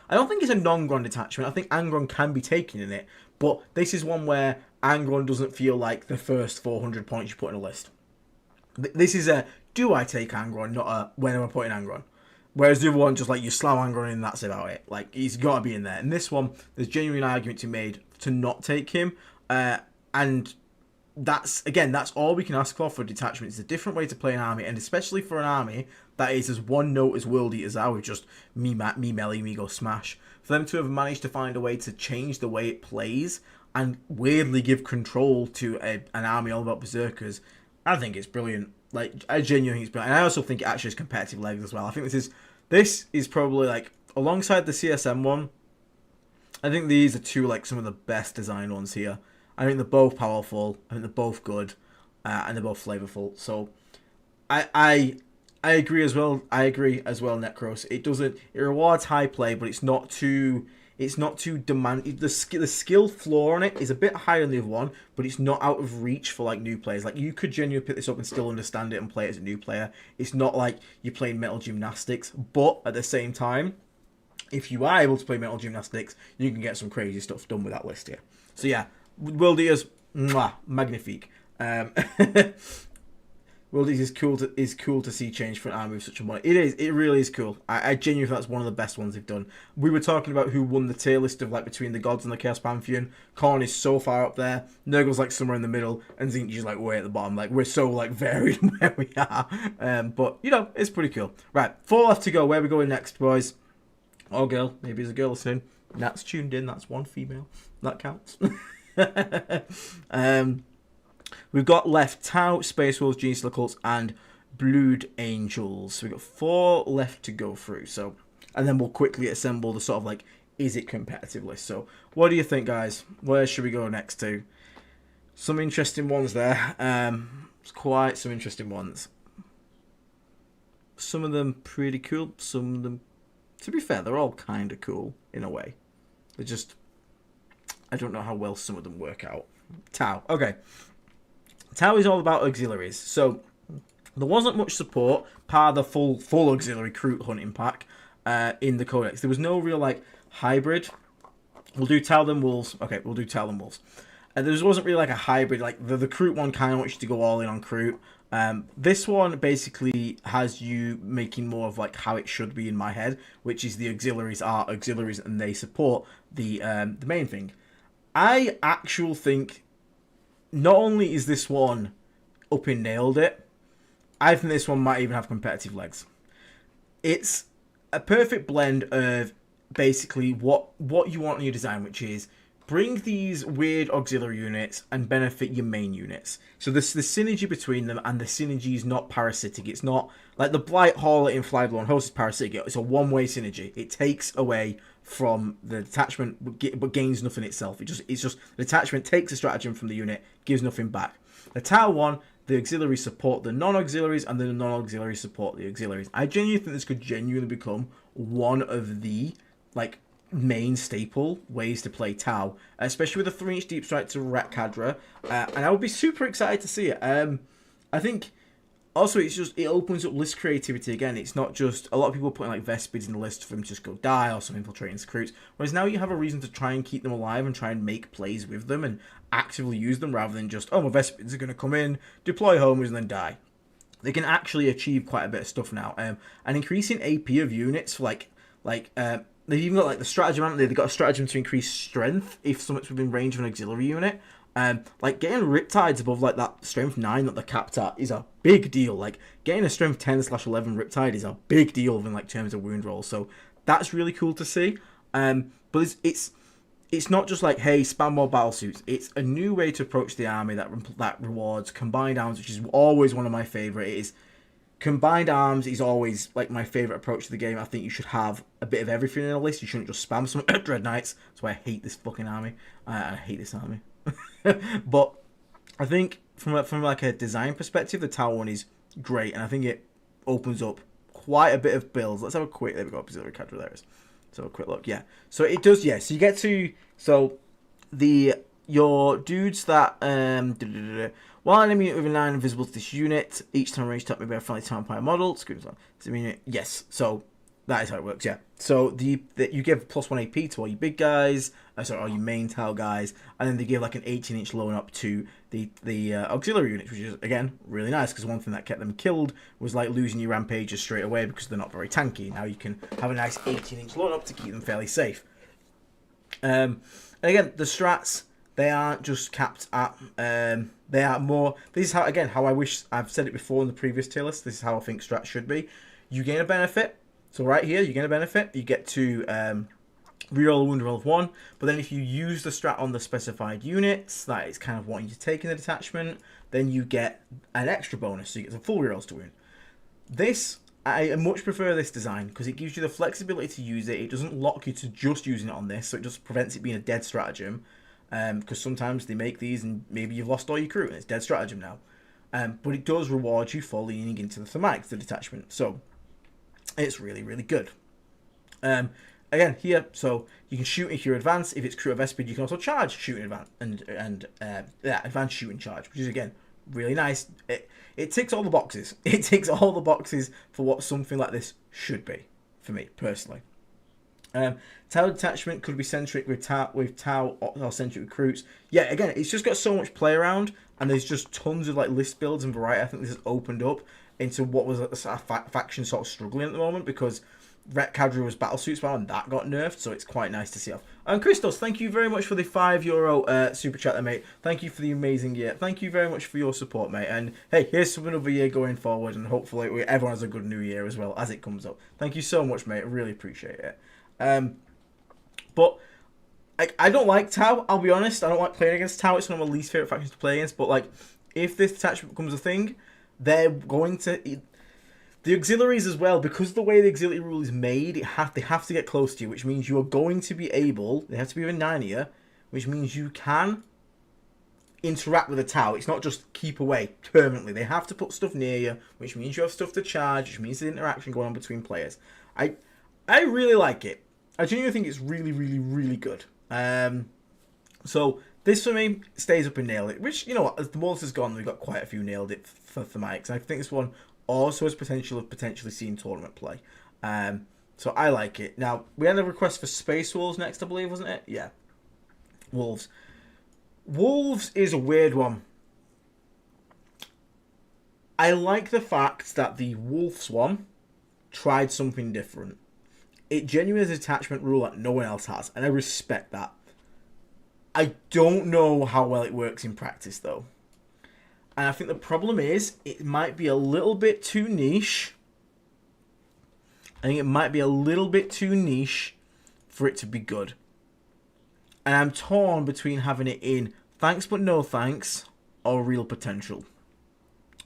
I don't think it's a non-Grand detachment. I think Angron can be taken in it, but this is one where Angron doesn't feel like the first 400 points you put in a list. This is a, do I take Angron, not a, when am I putting Angron? Whereas the other one, just like you slow Angron in, that's about it. Like, he's got to be in there. In this one, there's genuine argument to be made to not take him. And that's all we can ask for detachment. It's a different way to play an army, and especially for an army that is as one note as World Eaters are, with just me melee, me go smash. For them to have managed to find a way to change the way it plays and weirdly give control to an army all about berserkers, I think it's brilliant. Like, I genuinely think it's brilliant. And I also think it actually has competitive legs as well. I think this is probably, like, alongside the CSM one, I think these are two, like, some of the best designed ones here. I think they're both powerful, I think they're both good, and they're both flavorful. So I agree as well. Necros. It rewards high play, but it's not too demanding. The skill floor on it is a bit higher than the other one, but it's not out of reach for like new players. Like, you could genuinely pick this up and still understand it and play it as a new player. It's not like you're playing Metal Gymnastics, but at the same time, if you are able to play Metal Gymnastics, you can get some crazy stuff done with that list here. So yeah, World Eaters, magnifique. World Eaters is cool to see change for an army with such a money. It really is cool. I genuinely think that's one of the best ones they've done. We were talking about who won the tier list of like between the gods and the Chaos Pantheon. Khorne is so far up there. Nurgle's like somewhere in the middle, and Zinchi's like way at the bottom. Like, we're so like varied where we are. But you know, it's pretty cool. Right, 4 left to go. Where are we going next, boys? Or girl? Maybe there's a girl listening. Nat's tuned in. That's one female. That counts. We've got left Tau, Space Wolves, Genius Occults, and Blood Angels. So we've got 4 left to go through. So, and then we'll quickly assemble the sort of like, is it competitive list? So, what do you think, guys? Where should we go next to? Some interesting ones there. It's quite some interesting ones. Some of them pretty cool. Some of them, to be fair, they're all kind of cool in a way. They're just, I don't know how well some of them work out. Tau. Okay. Tau is all about auxiliaries. So there wasn't much support part of the full auxiliary Kroot hunting pack in the codex. There was no real like hybrid. We'll do Tau them Wolves. Okay, we'll do Tau them Wolves. There wasn't really like a hybrid. Like the Kroot one kind of wants you to go all in on Kroot. This one basically has you making more of like how it should be in my head, which is the auxiliaries are auxiliaries and they support the main thing. I actually think not only is this one up in nailed it, I think this one might even have competitive legs. It's a perfect blend of basically what you want in your design, which is bring these weird auxiliary units and benefit your main units. So the synergy between them, and the synergy is not parasitic. It's not like the Blight Hauler in Flyblowing Host is parasitic. It's a one-way synergy. It takes away from the detachment but gains nothing itself. It's just the detachment takes a stratagem from the unit, gives nothing back. The Tau one, the auxiliaries support the non-auxiliaries, and the non-auxiliaries support the auxiliaries. I genuinely think this could genuinely become one of the like main staple ways to play Tau, especially with a 3-inch deep strike to Rat Cadra, and I would be super excited to see it. I think Also, it opens up list creativity again. It's not just a lot of people putting like Vespids in the list for them to just go die or some infiltrating recruits. Whereas now you have a reason to try and keep them alive and try and make plays with them and actively use them rather than just, oh, my Vespids are going to come in, deploy homers and then die. They can actually achieve quite a bit of stuff now. And increasing AP of units for they've even got like the stratagem, haven't they? They've got a stratagem to increase strength if something's within range of an auxiliary unit. Like getting Riptides above like that strength 9 that they're capped at is a big deal. Like getting a strength 10/11 Riptide is a big deal in like terms of wound roll. So that's really cool to see. But it's not just like, hey, spam more battle suits. It's a new way to approach the army that rewards combined arms, which is always one of my favorite. It is combined arms is always like my favorite approach to the game. I think you should have a bit of everything in a list. You shouldn't just spam some Dread Knights. That's why I hate this fucking army. I hate this army. But I think from like a design perspective, the Tower one is great, and I think it opens up quite a bit of builds. Let's have a quick. There we go. Auxiliary cadre. There it is. Let's have a quick look. Yeah. So it does. Yeah. So you get to your dudes that while an enemy with a 9 invisible to this unit, each time range attack may be a friendly Vampire model. Yes. So that is how it works. Yeah. So you give +1 AP to all your big guys, all your main Tau guys, and then they give like an 18-inch loan up to the auxiliary units, which is again really nice because one thing that kept them killed was like losing your rampages straight away because they're not very tanky. Now you can have a nice 18-inch loan up to keep them fairly safe. And again, the strats, they aren't just capped at. They are more. This is how I wish. I've said it before in the previous tier list. This is how I think strats should be. You gain a benefit. So right here, you get a benefit. You get to reroll a wound roll of 1. But then if you use the strat on the specified units, that is kind of wanting to take in the detachment, then you get an extra bonus. So you get some full rerolls to wound. I much prefer this design because it gives you the flexibility to use it. It doesn't lock you to just using it on this, so it just prevents it being a dead stratagem. Because sometimes they make these and maybe you've lost all your crew and it's dead stratagem now. But it does reward you for leaning into the thematics, the detachment. So it's really, really good. Again, here, so you can shoot if you're advanced. If it's crew of Vespid, you can also charge shooting advance and advanced shooting charge, which is again really nice. It ticks all the boxes. It ticks all the boxes for what something like this should be for me personally. Tau detachment could be centric with Tau or centric recruits. Yeah, again, it's just got so much play around, and there's just tons of like list builds and variety. I think this has opened up into what was a faction sort of struggling at the moment because Ret Cadre was battlesuit spell and that got nerfed, so it's quite nice to see off. And Christos, thank you very much for the €5 super chat there, mate. Thank you for the amazing year. Thank you very much for your support, mate. And hey, here's to another year going forward, and hopefully everyone has a good new year as well as it comes up. Thank you so much, mate. I really appreciate it. But I don't like Tau, I'll be honest. I don't like playing against Tau. It's one of my least favourite factions to play against. But like, if this detachment becomes a thing, they're going to... The auxiliaries as well, because of the way the auxiliary rule is made, they have to get close to you, which means you are going to be able... They have to be within 9 here, which means you can interact with a Tau. It's not just keep away permanently. They have to put stuff near you, which means you have stuff to charge, which means there's interaction going on between players. I really like it. I genuinely think it's really, really, really good. So this for me stays up and nailed it. Which, you know what, as the month has gone, we've got quite a few nailed it for thematics. I think this one also has potential of potentially seeing tournament play. So I like it. Now, we had a request for Space Wolves next, I believe, wasn't it? Yeah. Wolves. Wolves is a weird one. I like the fact that the Wolves one tried something different. It genuinely is a detachment rule that no one else has, and I respect that. I don't know how well it works in practice, though. And I think the problem is, it might be a little bit too niche. I think it might be a little bit too niche for it to be good. And I'm torn between having it in thanks but no thanks, or real potential.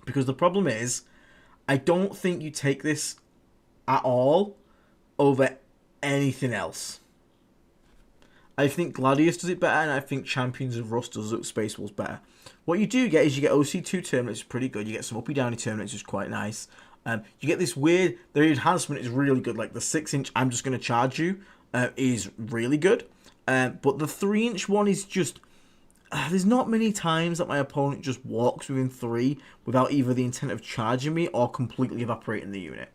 Because the problem is, I don't think you take this at all over anything else. I think Gladius does it better, and I think Champions of Rust does Space Wolves better. What you do get is you get OC2 terminals, which is pretty good. You get some uppy downy terminals, which is quite nice. You get this weird, the enhancement is really good. Like the 6-inch, I'm just going to charge you, is really good. But the 3-inch one is just, there's not many times that my opponent just walks within 3 without either the intent of charging me or completely evaporating the unit.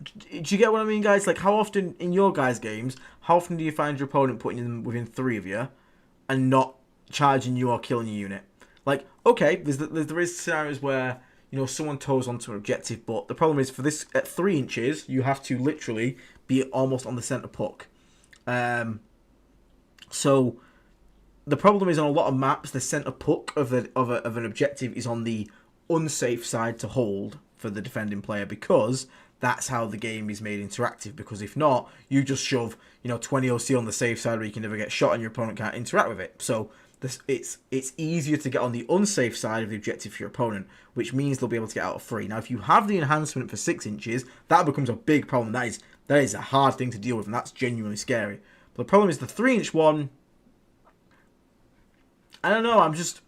Do you get what I mean, guys? Like, how often in your guys' games, how often do you find your opponent putting them within 3 of you and not charging you or killing your unit? Like, okay, there is scenarios where, you know, someone toes onto an objective, but the problem is for this, at 3 inches, you have to literally be almost on the centre puck. So the problem is on a lot of maps, the centre puck of an objective is on the unsafe side to hold for the defending player, because that's how the game is made interactive. Because if not, you just shove, you know, 20 OC on the safe side where you can never get shot and your opponent can't interact with it. So it's easier to get on the unsafe side of the objective for your opponent, which means they'll be able to get out of 3. Now, if you have the enhancement for 6 inches, that becomes a big problem. That is a hard thing to deal with, and that's genuinely scary. But the problem is the 3-inch one. I don't know. I'm just.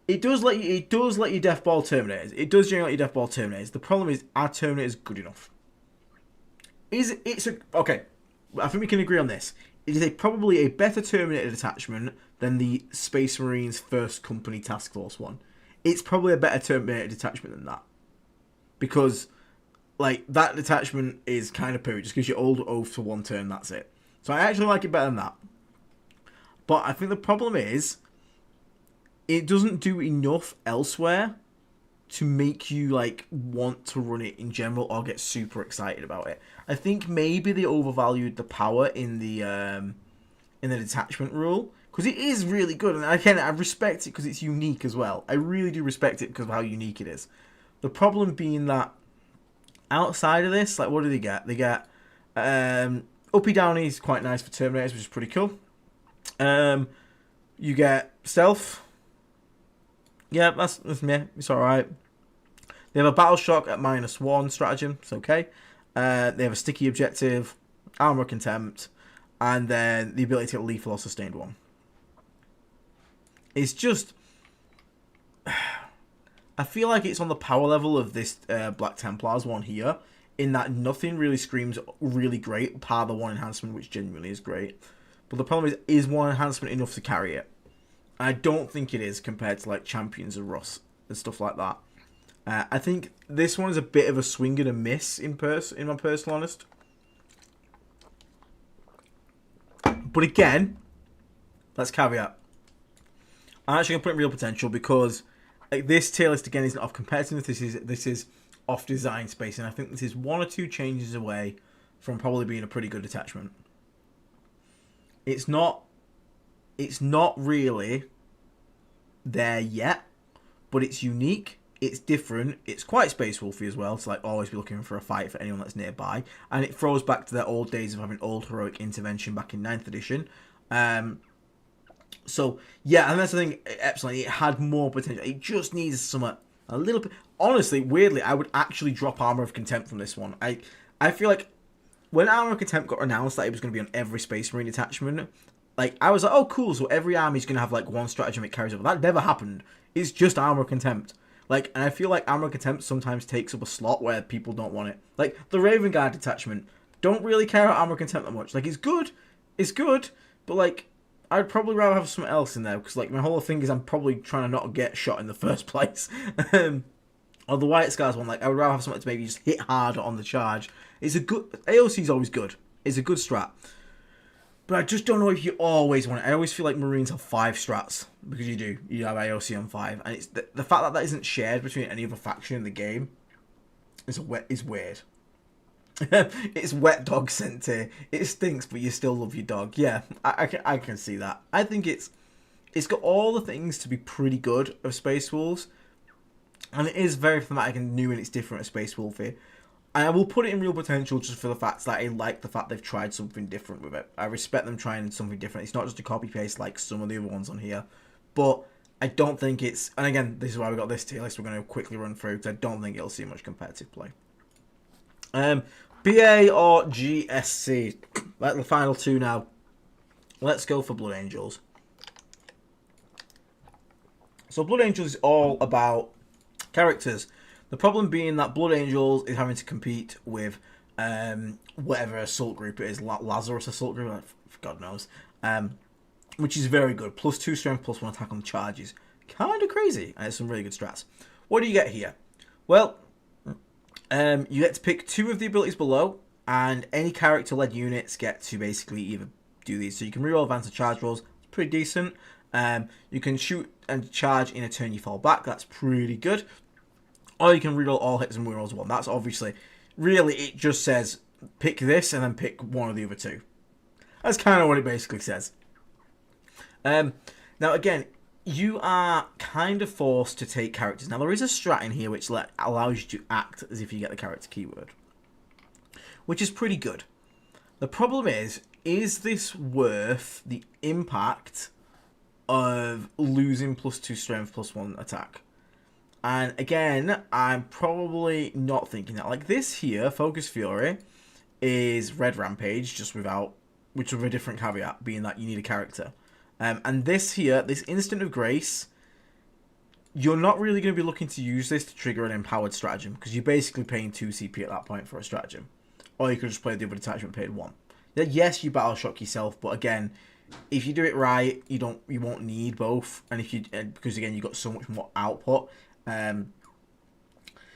It does let you death ball Terminators. It does generally let you death ball Terminators. The problem is, our Terminator is good enough. Okay? I think we can agree on this. It is probably a better Terminator detachment than the Space Marines First Company Task Force one. It's probably a better Terminator detachment than that, because like that detachment is kind of poo. It just gives you old oath for 1 turn. That's it. So I actually like it better than that. But I think the problem is, it doesn't do enough elsewhere to make you like want to run it in general or get super excited about it. I think maybe they overvalued the power in the detachment rule, because it is really good, and again, I respect it because it's unique as well. I really do respect it because of how unique it is. The problem being that outside of this, like, what do they get? They get Uppy Downy is quite nice for Terminators, which is pretty cool. You get Stealth. Yeah, that's me. It's alright. They have a Battle Shock at -1 stratagem. It's okay. They have a Sticky Objective, Armor Contempt, and then the ability to get Lethal or Sustained 1. It's just... I feel like it's on the power level of this Black Templars one here, in that nothing really screams really great, par the 1 enhancement, which genuinely is great. But the problem is 1 enhancement enough to carry it? I don't think it is, compared to like Champions of Rust and stuff like that. I think this one is a bit of a swing and a miss in my personal honest. But again, let's caveat. I'm actually gonna put in real potential, because like, this tier list again isn't off competitiveness. This is off design space, and I think this is 1 or 2 changes away from probably being a pretty good attachment. It's not really there yet, but it's unique, it's different, it's quite Space Wolfy as well, to like always be looking for a fight for anyone that's nearby, and it throws back to their old days of having old heroic intervention back in 9th edition. So yeah, and that's the thing, Epsilon, it had more potential. It just needs something a little bit. Honestly, weirdly, I would actually drop Armor of Contempt from this one. I feel like when Armor of Contempt got announced that it was going to be on every Space Marine attachment, like, I was like, oh, cool, so every army's going to have, like, 1 stratagem it carries over. That never happened. It's just Armor of Contempt. Like, and I feel like Armor of Contempt sometimes takes up a slot where people don't want it. Like, the Raven Guard detachment, don't really care about Armor of Contempt that much. Like, it's good, but, like, I'd probably rather have something else in there, because, like, my whole thing is I'm probably trying to not get shot in the first place. Or the White Scars one, like, I would rather have something to maybe just hit harder on the charge. It's a good... AOC is always good. It's a good strat. But I just don't know if you always want it. I always feel like Marines have 5 strats, because you do. You have AOC on 5. And it's the fact that that isn't shared between any other faction in the game is weird. It's wet dog center. It stinks, but you still love your dog. Yeah, I can see that. I think it's got all the things to be pretty good of Space Wolves. And it is very thematic and new, and it's different as Space Wolfy. And I will put it in real potential just for the fact that I like the fact they've tried something different with it. I respect them trying something different. It's not just a copy-paste like some of the other ones on here. But I don't think it's... And again, this is why we got this tier list we're going to quickly run through, because I don't think it'll see much competitive play. BA or GSC? Like the final 2 now. Let's go for Blood Angels. So Blood Angels is all about characters. The problem being that Blood Angels is having to compete with whatever assault group it is, Lazarus assault group, God knows. which is very good. +2 strength, +1 attack on charges. Kind of crazy, and it's some really good strats. What do you get here? Well, you get to pick 2 of the abilities below, and any character-led units get to basically either do these. So you can reroll advance and charge rolls. It's pretty decent. You can shoot and charge in a turn you fall back. That's pretty good. Or you can reroll all hits and rerolls 1. That's obviously, really, it just says pick this and then pick one of the other 2. That's kind of what it basically says. Now, again, you are kind of forced to take characters. Now, there is a strat in here which allows you to act as if you get the character keyword, which is pretty good. The problem is this worth the impact of losing +2 strength, +1 attack? And again, I'm probably not thinking that. Like this here, Focus Fury, is Red Rampage, just without, which with a different caveat, being that you need a character. And this here, this Instant of Grace, you're not really going to be looking to use this to trigger an empowered stratagem, because you're basically paying 2 CP at that point for a stratagem. Or you could just play the other detachment paid 1. Yes, you battle shock yourself, but again, if you do it right, you won't need both. And if you, because again, you've got so much more output.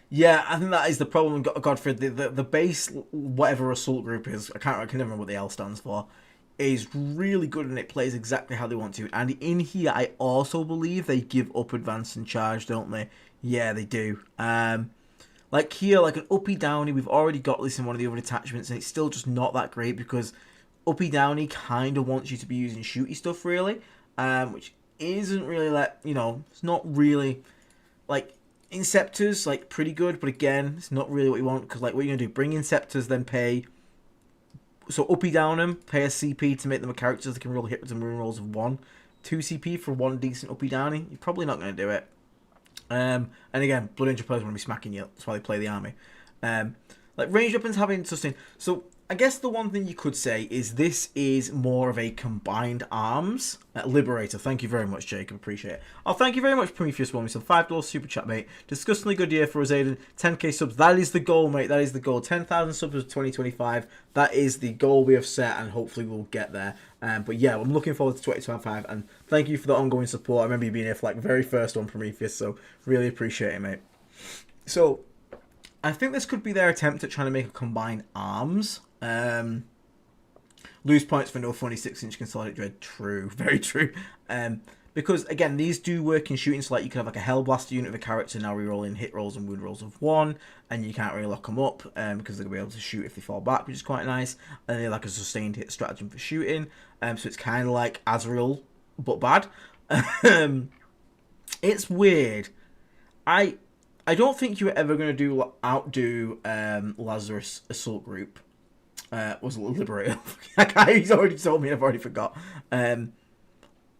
Yeah, I think that is the problem. Godfrey, the base, whatever assault group is, I can never remember what the L stands for, is really good, and it plays exactly how they want to. And in here, I also believe they give up advance and charge, don't they? Yeah, they do. Like here, like an uppy downy, we've already got this in one of the other attachments, and it's still just not that great because uppy downy kind of wants you to be using shooty stuff, really, which isn't really it's not really like Inceptors, like pretty good, but again, it's not really what you want, because like what you're gonna do, bring Inceptors, then pay. So uppy down them, pay a CP to make them a character that can roll hit and moon rolls of 1. 2 CP for 1 decent uppy downy. You're probably not going to do it. And again, Blood Angel players want to be smacking you. That's why they play the army. Like ranged weapons having sustain. So I guess the one thing you could say is this is more of a combined arms. Liberator, thank you very much, Jacob. Appreciate it. Oh, thank you very much, Prometheus One. So $5 super chat, mate. Disgustingly good year for us, Aiden. 10k subs. That is the goal, mate. That is the goal. 10,000 subs for 2025. That is the goal we have set, and hopefully we'll get there. But yeah, I'm looking forward to 2025, and thank you for the ongoing support. I remember you being here for like the very first one, Prometheus, so really appreciate it, mate. So I think this could be their attempt at trying to make a combined arms. Lose points for no funny 6-inch Consolidate Dread. True, very true. Because again, these do work in shooting, so like you can have like a Hellblaster unit of a character now rerolling hit rolls and wound rolls of 1, and you can't really lock them up because they're gonna be able to shoot if they fall back, which is quite nice. And they're like a sustained hit stratagem for shooting. So it's kind of like Azrael but bad. It's weird. I don't think you were ever going to outdo Lazarus Assault Group. Was a Liberator. He's already told me, I've already forgot.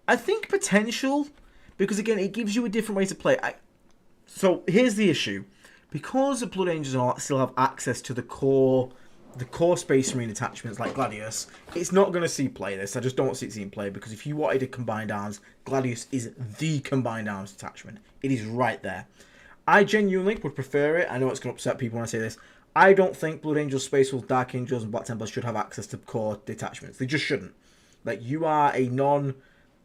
I think potential, because again, it gives you a different way to play. So here's the issue. Because the Blood Angels still have access to the core Space Marine attachments like Gladius, it's not going to see play this. I just don't see it seeing play, because if you wanted a combined arms, Gladius is the combined arms attachment. It is right there. I genuinely would prefer it. I know it's going to upset people when I say this. I don't think Blood Angels, Space Wolves, Dark Angels, and Black Templars should have access to core detachments. They just shouldn't. Like, you are a non...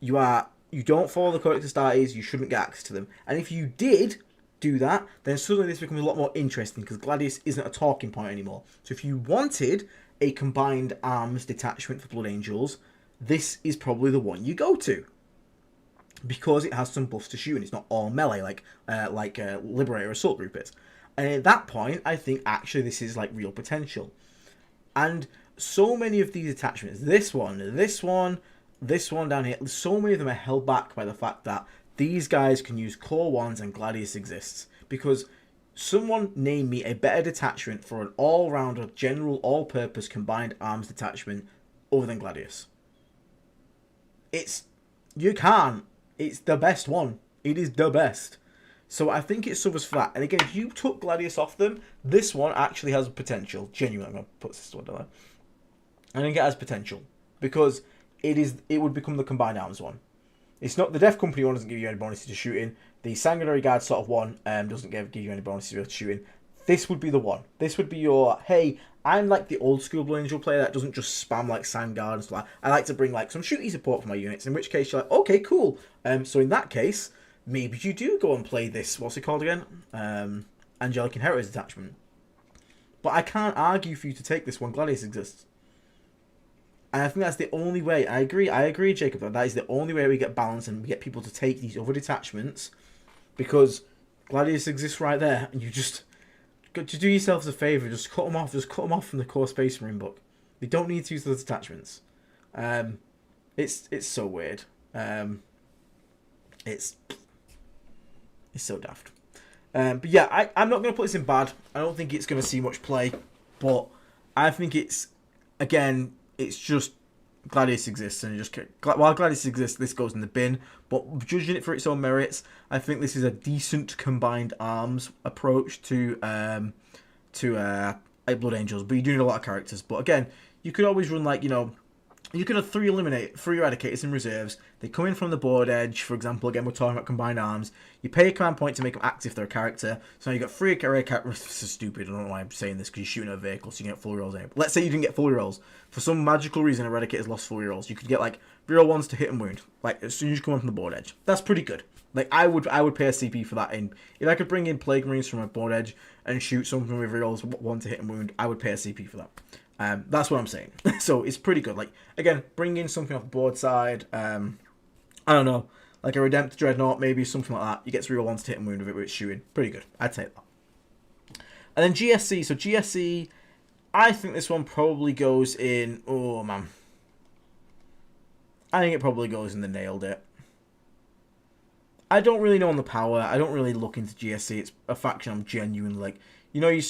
You don't follow the Codex Astartes, you shouldn't get access to them. And if you did do that, then suddenly this becomes a lot more interesting, because Gladius isn't a talking point anymore. So if you wanted a combined arms detachment for Blood Angels, this is probably the one you go to, because it has some buffs to shooting. It's not all melee like Liberator Assault Group is. And at that point, I think actually this is like real potential. And so many of these attachments, this one down here, so many of them are held back by the fact that these guys can use core ones and Gladius exists. Because someone name me a better detachment for an all-rounder, general, all-purpose combined arms detachment other than Gladius. You can't. It's the best one. It is the best. So I think it suffers for that. And again, if you took Gladius off them, this one actually has potential. Genuinely, I'm going to put this one down there. I think it has potential, because it would become the combined arms one. It's not the Death Company one, doesn't give you any bonuses to shooting. The Sanguinary Guard sort of one doesn't give you any bonuses to shooting. This would be the one. This would be your, hey, I'm like the old school Blue Angel player that doesn't just spam like Vanguard and stuff. I like to bring like some shooty support for my units, in which case you're like, okay, cool. So in that case, maybe you do go and play this, what's it called again? Angelic Inheritors Detachment. But I can't argue for you to take this one. Gladius exists. And I think that's the only way. I agree, Jacob, that is the only way we get balance and we get people to take these other detachments, because Gladius exists right there, and you just, to do yourselves a favour, just cut them off from the core Space Marine book. They don't need to use those attachments. It's so weird. It's so daft. But yeah, I'm not going to put this in bad. I don't think it's going to see much play, but I think it's, again, it's just Gladius exists, and just while Gladius exists, this goes in the bin. But judging it for its own merits, I think this is a decent combined arms approach to Blood Angels. But you do need a lot of characters. But again, you could always run like, you know, you can have 3 Eradicators in reserves. They come in from the board edge, for example. Again, we're talking about combined arms. You pay a command point to make them active if they're a character. So now you got 3 characters. This is stupid. I don't know why I'm saying this, because you're shooting at a vehicle, so you can get full rerolls in it. Let's say you didn't get full rerolls. For some magical reason, Eradicators lost full rerolls. You could get like reroll 1s to hit and wound, like as soon as you come in from the board edge. That's pretty good. Like I would pay a CP for that. In if I could bring in Plague Marines from my board edge and shoot something with rerolls 1 to hit and wound, I would pay a CP for that. That's what I'm saying. So it's pretty good. Like, again, bring in something off the board side. I don't know, like a Redemptor Dreadnought, maybe something like that. You get 3 1s to hit and wound with it with its shooting. Pretty good. I'd take that. And then GSC. So GSC, I think this one probably goes in. Oh man, I think it probably goes in the nailed it. I don't really know on the power. I don't really look into GSC. It's a faction I'm genuinely like. You know, you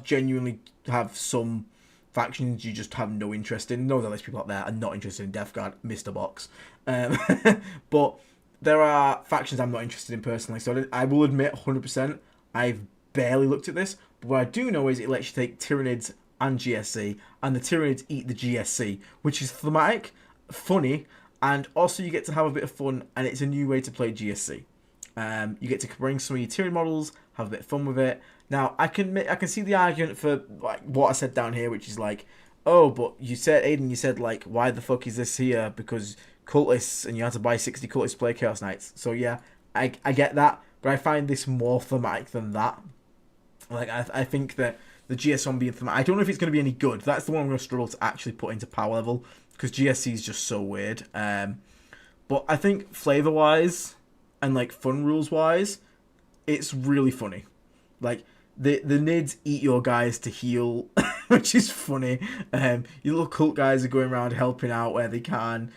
genuinely have some factions you just have no interest in. No, there's people out there are not interested in Death Guard, Mr. Box. But there are factions I'm not interested in personally. So I will admit 100%, I've barely looked at this. But what I do know is it lets you take Tyranids and GSC, and the Tyranids eat the GSC, which is thematic, funny, and also you get to have a bit of fun, and it's a new way to play GSC. You get to bring some of your Tyranid models, have a bit of fun with it. Now, I can see the argument for like what I said down here, which is like, oh, but you said, Aiden, you said like, why the fuck is this here? Because cultists, and you had to buy 60 cultists to play Chaos Knights. So yeah, I get that, but I find this more thematic than that. Like, I think that the GS1 being thematic, I don't know if it's going to be any good. That's the one I'm going to struggle to actually put into power level, because GSC is just so weird. But I think flavor-wise and like fun rules-wise, it's really funny. Like, the Nids eat your guys to heal, which is funny. Your little cult guys are going around helping out where they can.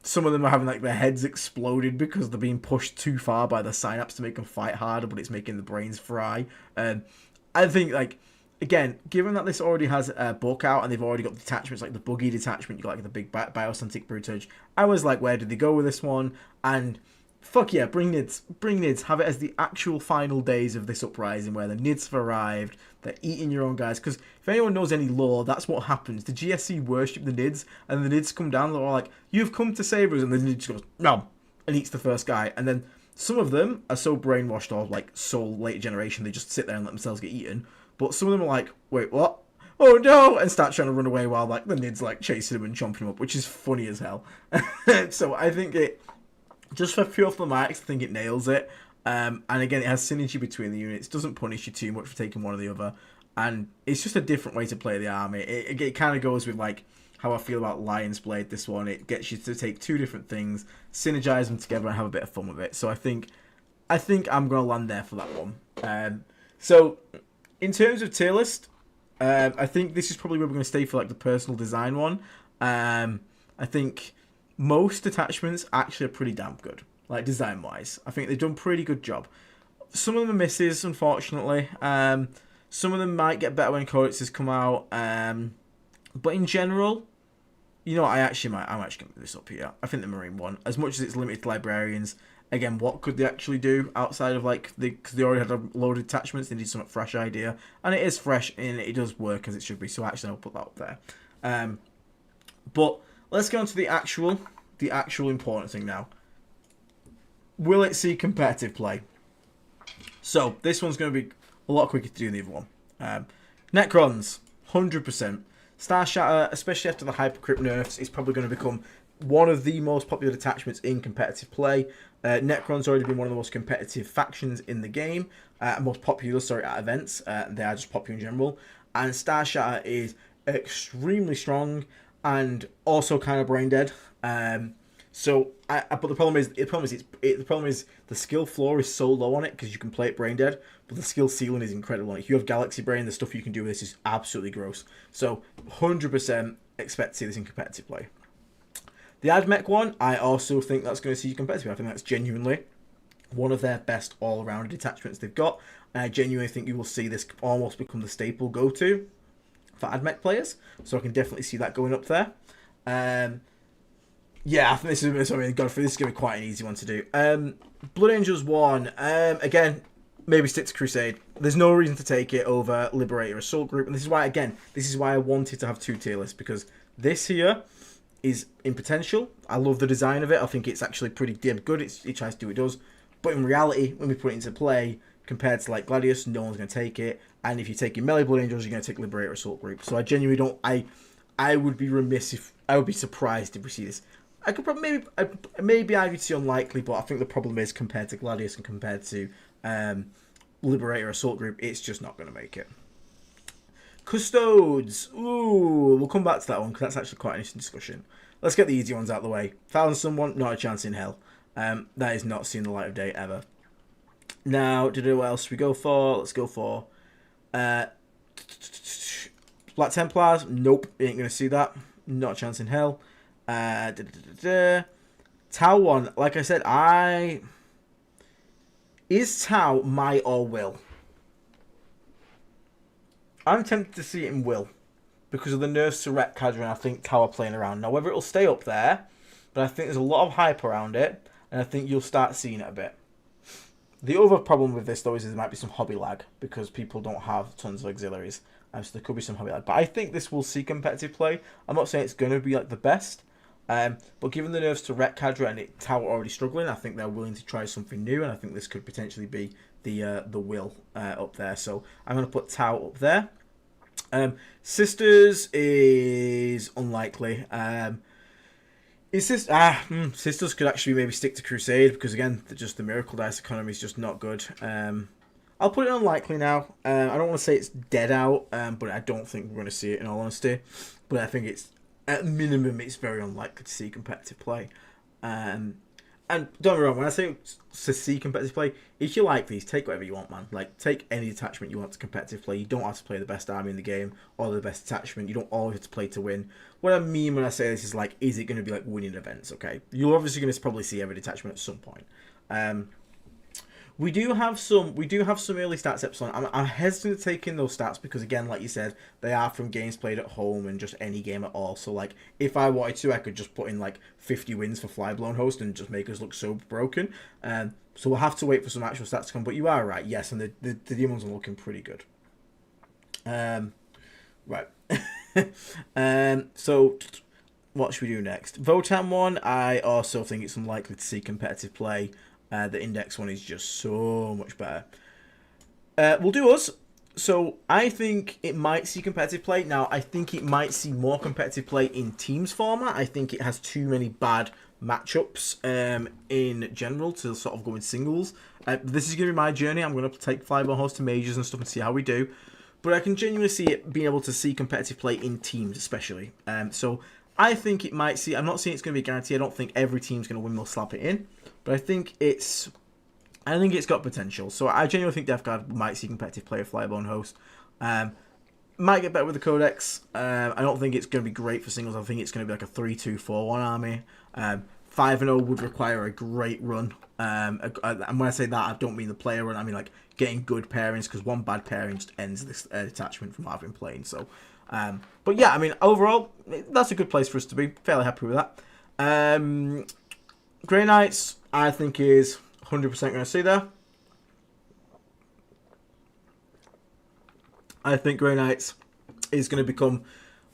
Some of them are having like their heads exploded because they're being pushed too far by the synapse to make them fight harder, but it's making the brains fry. I think, like, again, given that this already has a book out and they've already got detachments like the Buggy detachment, you got like the big Biocentric Brutage, I was like, where did they go with this one? And fuck yeah, bring Nids, have it as the actual final days of this uprising where the Nids have arrived, they're eating your own guys, because if anyone knows any lore, that's what happens. The GSC worship the Nids, and the Nids come down, they're all like, you've come to save us, and the Nids goes, no, and eats the first guy, and then some of them are so brainwashed or like so late generation, they just sit there and let themselves get eaten, but some of them are like, wait, what? Oh no, and start trying to run away while like the Nids like chasing them and chomping them up, which is funny as hell. So I think it, just for pure thematics, I think it nails it. And again, it has synergy between the units. Doesn't punish you too much for taking one or the other. And it's just a different way to play the army. It kind of goes with like how I feel about Lion's Blade, this one. It gets you to take 2 different things, synergize them together, and have a bit of fun with it. So I think I'm going to land there for that one. So in terms of tier list, I think this is probably where we're going to stay for like the personal design one. I think most detachments actually are pretty damn good, like design wise. I think they've done a pretty good job. Some of them are misses, unfortunately. Some of them might get better when codices come out. But in general, you know what, I'm actually going to move this up here. I think the Marine one, as much as it's limited to librarians, again, what could they actually do outside of like, because they already had a load of detachments, they need some fresh idea. And it is fresh and it does work as it should be, so actually I'll put that up there. But let's go on to the actual important thing now. Will it see competitive play? So this one's going to be a lot quicker to do than the other one. Necrons. 100%. Star Shatter, especially after the Hypercrypt nerfs, is probably going to become one of the most popular detachments in competitive play. Necron's already been one of the most competitive factions in the game, most popular, sorry, at events. They are just popular in general. And Star Shatter is extremely strong and also kind of brain dead. But the problem is the skill floor is so low on it because you can play it brain dead, but the skill ceiling is incredible. If you have Galaxy Brain, the stuff you can do with this is absolutely gross. So 100% expect to see this in competitive play. The AdMech one, I also think that's going to see you competitive. I think that's genuinely one of their best all-around detachments they've got. And I genuinely think you will see this almost become the staple go-to for AdMech players. So I can definitely see that going up there. Yeah, I think this is going to be quite an easy one to do. Blood Angels 1, again, maybe stick to Crusade. There's no reason to take it over Liberator Assault Group. And this is why I wanted to have 2 tier lists, because this here is in potential. I love the design of it. I think it's actually pretty damn good. It tries to do what it does. But in reality, when we put it into play, compared to like Gladius, no one's going to take it. And if you're taking melee Blood Angels, you're going to take Liberator Assault Group. So I genuinely don't... I would be remiss if... I would be surprised if we see this. I could probably... Maybe I would see unlikely, but I think the problem is compared to Gladius and compared to Liberator Assault Group, it's just not going to make it. Custodes. Ooh, we'll come back to that one because that's actually quite an interesting discussion. Let's get the easy ones out of the way. Thousand Someone, not a chance in hell. That is not seeing the light of day ever. Now, what else we go for? Let's go for Black Templars. Nope, ain't going to see that. Not a chance in hell. Tau one, like I said, is Tau might or will? I'm tempted to see it in will because of the nerfs to Ret Cadre, and I think Tau are playing around. Now, whether it'll stay up there, but I think there's a lot of hype around it, and I think you'll start seeing it a bit. The other problem with this, though, is there might be some hobby lag because people don't have tons of auxiliaries, so there could be some hobby lag. But I think this will see competitive play. I'm not saying it's going to be like the best, but given the nerfs to Ret Cadre and Tau are already struggling, I think they're willing to try something new, and I think this could potentially be the will up there. So I'm going to put Tau up there. Sisters is unlikely. Sisters could actually maybe stick to Crusade because again, just the Miracle Dice economy is just not good. I'll put it unlikely now. I don't want to say it's dead out, but I don't think we're going to see it in all honesty. But I think it's at minimum it's very unlikely to see competitive play. And don't get me wrong, when I say to see competitive play, if you like these, take whatever you want, man. Like, take any detachment you want to competitive play. You don't have to play the best army in the game or the best detachment. You don't always have to play to win. What I mean when I say this is, like, is it going to be, like, winning events, okay? You're obviously going to probably see every detachment at some point. We do have some early stats episodes. I'm hesitant to take in those stats because, again, like you said, they are from games played at home and just any game at all. So, like, if I wanted to, I could just put in, like, 50 wins for Flyblown Host and just make us look so broken. So we'll have to wait for some actual stats to come. But you are right, yes, and the Demons are looking pretty good. Right. So, what should we do next? Votann one, I also think it's unlikely to see competitive play. The index one is just so much better. We'll do us. So I think it might see competitive play. Now, I think it might see more competitive play in teams format. I think it has too many bad matchups in general to sort of go in singles. This is going to be my journey. I'm going to take Flyblown Host to majors and stuff and see how we do. But I can genuinely see it being able to see competitive play in teams especially. So I think it might see... I'm not saying it's going to be guaranteed. I don't think every team's going to win. They'll slap it in. But I think it's got potential. So I genuinely think Death Guard might see competitive play of Flyblown Host. Might get better with the Codex. I don't think it's going to be great for singles. I think it's going to be like a 3-2-4-1 army. 5-0 would require a great run. And when I say that, I don't mean the player run. I mean like getting good pairings, because one bad pairing just ends this detachment from having playing. So, but yeah, I mean overall, that's a good place for us to be. Fairly happy with that. Grey Knights, I think is 100% going to see there. I think Grey Knights is going to become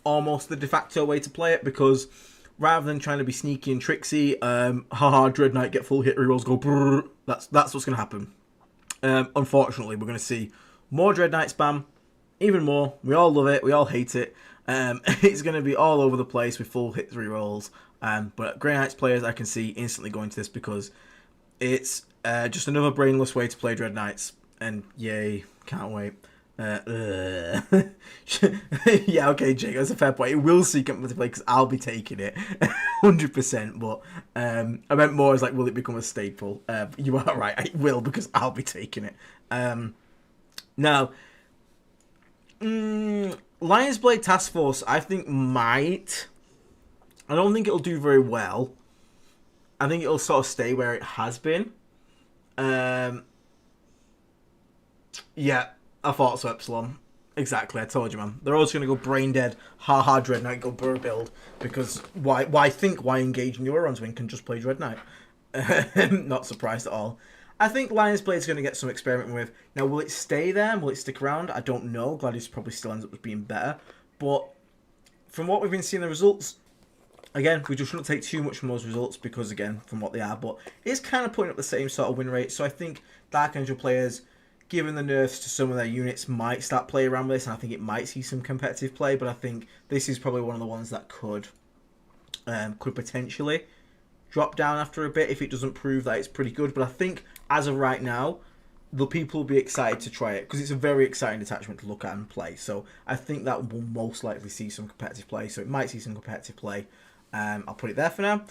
almost the de facto way to play it, because rather than trying to be sneaky and tricksy, haha, Dread Knight get full hit rerolls, go brrr, that's what's going to happen. Unfortunately, we're going to see more Dread Knight spam, even more. We all love it. We all hate it. It's going to be all over the place with full hit 3 rolls. But Grey Knights players, I can see instantly going to this because it's just another brainless way to play Dread Knights. And yay, can't wait. Yeah, okay, Jake, that's a fair point. It will see competitive play because I'll be taking it 100%. But I meant more as like, will it become a staple? You are right, it will because I'll be taking it. Now, Lion's Blade Task Force, I think might. I don't think it'll do very well. I think it'll sort of stay where it has been. Yeah, I thought so, Epsilon. Exactly, I told you, man. They're always going to go brain dead, haha, Dread Knight, go burr build. Because why engage neurons when you can just play Dread Knight? Not surprised at all. I think Lion's Blade's going to get some experimenting with. Now, will it stay there? Will it stick around? I don't know. Gladius probably still ends up being better. But from what we've been seeing the results, again, we just shouldn't take too much from those results because, again, from what they are. But it's kind of putting up the same sort of win rate. So I think Dark Angel players, given the nerfs to some of their units, might start playing around with this. And I think it might see some competitive play. But I think this is probably one of the ones that could potentially drop down after a bit if it doesn't prove that it's pretty good. But I think as of right now, the people will be excited to try it because it's a very exciting detachment to look at and play. So I think that will most likely see some competitive play. So it might see some competitive play. I'll put it there for now.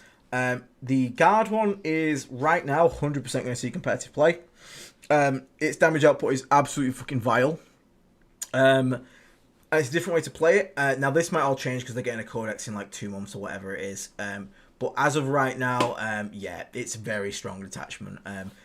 The guard one is right now 100% going to see competitive play. Its damage output is absolutely fucking vile. And it's a different way to play it. Now this might all change because they're getting a codex in like 2 months or whatever it is. But as of right now, yeah, it's a very strong detachment.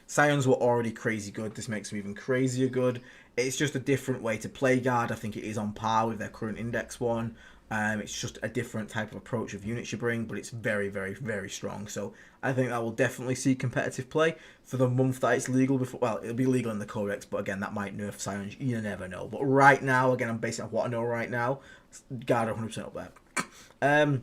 Scions were already crazy good. This makes them even crazier good. It's just a different way to play guard. I think it is on par with their current index one. It's just a different type of approach of units you bring, but it's very, very, very strong. So I think that will definitely see competitive play for the month that it's legal. Before, well, it'll be legal in the codex, but again, that might nerf Scions. You never know. But right now, again, I'm basing on what I know right now. Guard 100% up there.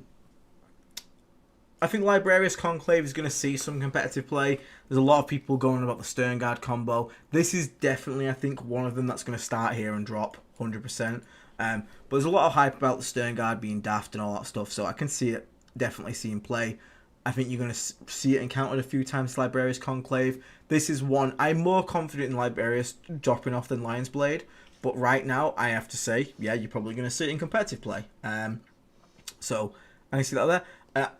I think Librarius Conclave is going to see some competitive play. There's a lot of people going about the Stern Guard combo. This is definitely, I think, one of them that's going to start here and drop 100%. But there's a lot of hype about the Stern Guard being daft and all that stuff, so I can see it definitely seeing play. I think you're going to see it encountered a few times, Librarius Conclave. This is one, I'm more confident in Librarius dropping off than Lion's Blade, but right now, I have to say, yeah, you're probably going to see it in competitive play. So, I can see that there.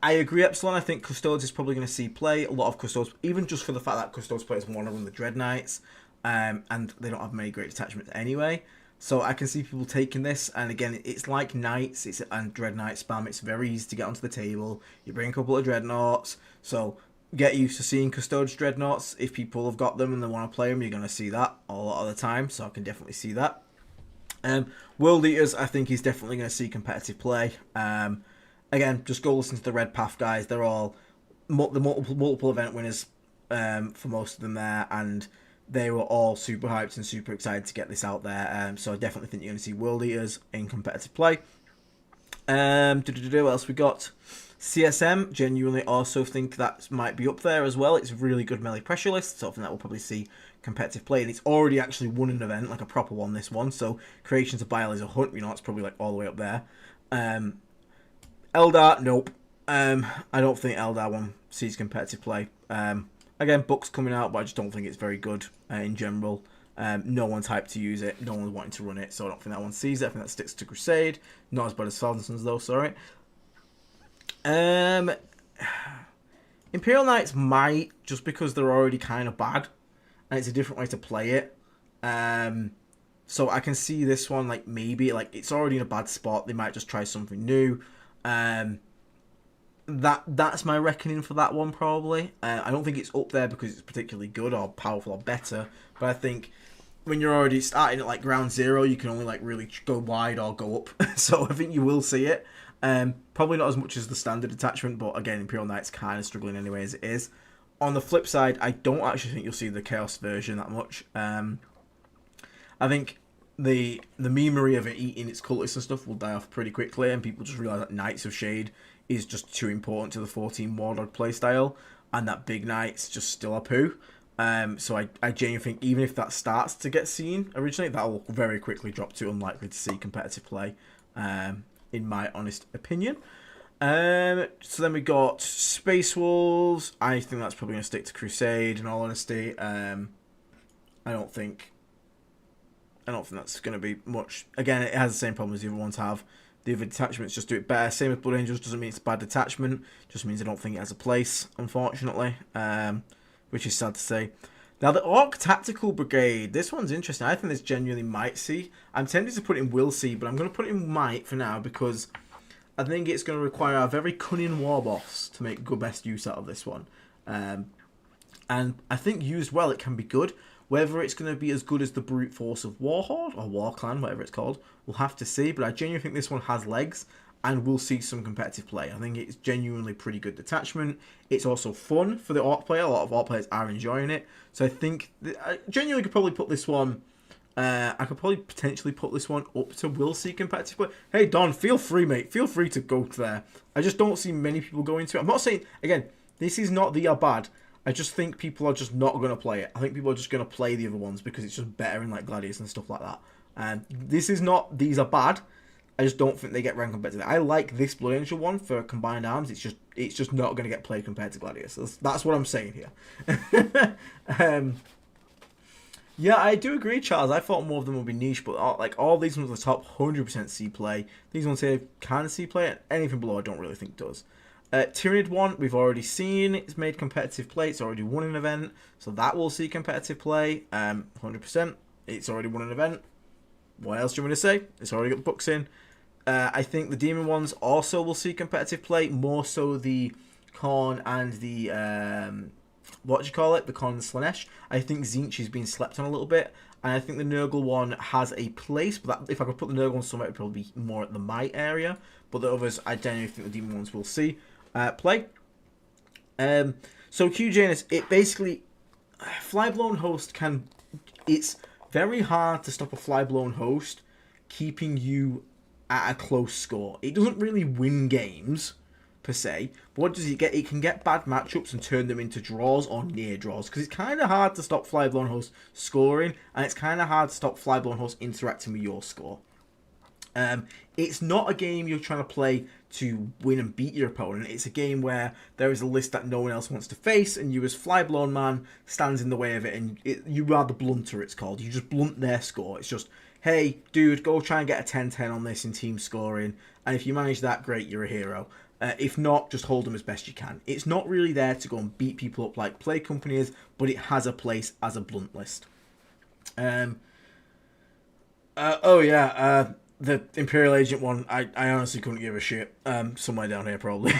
I agree, Epsilon. I think Custodes is probably going to see play. A lot of Custodes, even just for the fact that Custodes players want to run the Dread Knights, and they don't have many great detachments anyway. So I can see people taking this, and again, it's like Knights and Dread Knight spam. It's very easy to get onto the table. You bring a couple of Dreadnoughts, so get used to seeing Custodes Dreadnoughts. If people have got them and they want to play them, you're going to see that a lot of the time, so I can definitely see that. World Eaters, I think he's definitely going to see competitive play. Again, just go listen to the Red Path guys. They're all the multiple event winners for most of them there, and they were all super hyped and super excited to get this out there. So I definitely think you're going to see World Eaters in competitive play. What else we got? CSM, genuinely also think that might be up there as well. It's a really good melee pressure list, so I think that will probably see competitive play. And it's already actually won an event, like a proper one, this one. So Creations of Bile is a hunt, you know, it's probably like all the way up there. Eldar, nope. I don't think Eldar one sees competitive play. Again, books coming out, but I just don't think it's very good in general. No one's hyped to use it. No one's wanting to run it, so I don't think that one sees it. I think that sticks to Crusade. Not as bad as Falcons though, sorry. Imperial Knights might, just because they're already kind of bad, and it's a different way to play it. So I can see this one, like, maybe, like, it's already in a bad spot. They might just try something new. That's my reckoning for that one, probably. I don't think it's up there because it's particularly good or powerful or better, but I think when you're already starting at like ground zero, you can only like really go wide or go up. So I think you will see it. Probably not as much as the standard detachment, but again, Imperial Knight's kind of struggling anyway as it is. On the flip side, I don't actually think you'll see the Chaos version that much. I think the memery of it eating its cultists and stuff will die off pretty quickly, and people just realise that Knights of Shade is just too important to the 14 Wardog playstyle, and that Big Knights just still a poo. So I genuinely think even if that starts to get seen originally, that will very quickly drop to unlikely to see competitive play, in my honest opinion. So then we got Space Wolves. I think that's probably going to stick to Crusade, in all honesty. I don't think that's going to be much. Again, it has the same problem as the other ones have. The other detachments just do it better. Same with Blood Angels. Doesn't mean it's a bad detachment. Just means I don't think it has a place, unfortunately. Which is sad to say. Now, the Orc Tactical Brigade. This one's interesting. I think this genuinely might see. I'm tempted to put it in will see, but I'm going to put it in might for now because I think it's going to require a very cunning war boss to make good best use out of this one. And I think used well, it can be good. Whether it's going to be as good as the brute force of Warhorde or War Clan, whatever it's called, we'll have to see. But I genuinely think this one has legs and we'll see some competitive play. I think it's genuinely pretty good detachment. It's also fun for the Orc player. A lot of Orc players are enjoying it. So I think I genuinely could probably put this one. I could probably potentially put this one up to will see competitive play. Hey Don, feel free, mate. Feel free to go there. I just don't see many people going to it. I'm not saying, again, this is not the bad. I just think people are just not going to play it. I think people are just going to play the other ones because it's just better in like Gladius and stuff like that. And this is not, these are bad. I just don't think they get ranked compared to that. I like this Blood Angel one for combined arms. It's just not going to get played compared to Gladius. That's what I'm saying here. Yeah, I do agree, Charles. I thought more of them would be niche, but all these ones at the top, 100% C play. These ones here can C play. Anything below, I don't really think does. Tyrannid one, we've already seen. It's made competitive play. It's already won an event, so that will see competitive play. 100%. It's already won an event. What else do you want me to say? It's already got the books in. I think the Daemon ones also will see competitive play. More so the Khorne and the what do you call it? The Khorne and Slanesh. I think Tzeentch has been slept on a little bit. And I think the Nurgle one has a place. But if I could put the Nurgle one somewhere, it would probably be more at the Might area. But the others, I genuinely think the Demon ones will see play. So QJNS, it basically... Flyblown Host can... It's very hard to stop a Flyblown Host keeping you at a close score. It doesn't really win games per se, but what does it get? It can get bad matchups and turn them into draws or near draws, because it's kind of hard to stop Flyblown Host scoring, and it's kind of hard to stop Flyblown Host interacting with your score. It's not a game you're trying to play to win and beat your opponent. It's a game where there is a list that no one else wants to face, and you as Flyblown man stands in the way of it, and you are the blunter, it's called. You just blunt their score. It's just, hey, dude, go try and get a 10-10 on this in team scoring, and if you manage that, great, you're a hero. If not, just hold them as best you can. It's not really there to go and beat people up like Play Company is, but it has a place as a blunt list. The Imperial Agent one, I honestly couldn't give a shit. Somewhere down here, probably.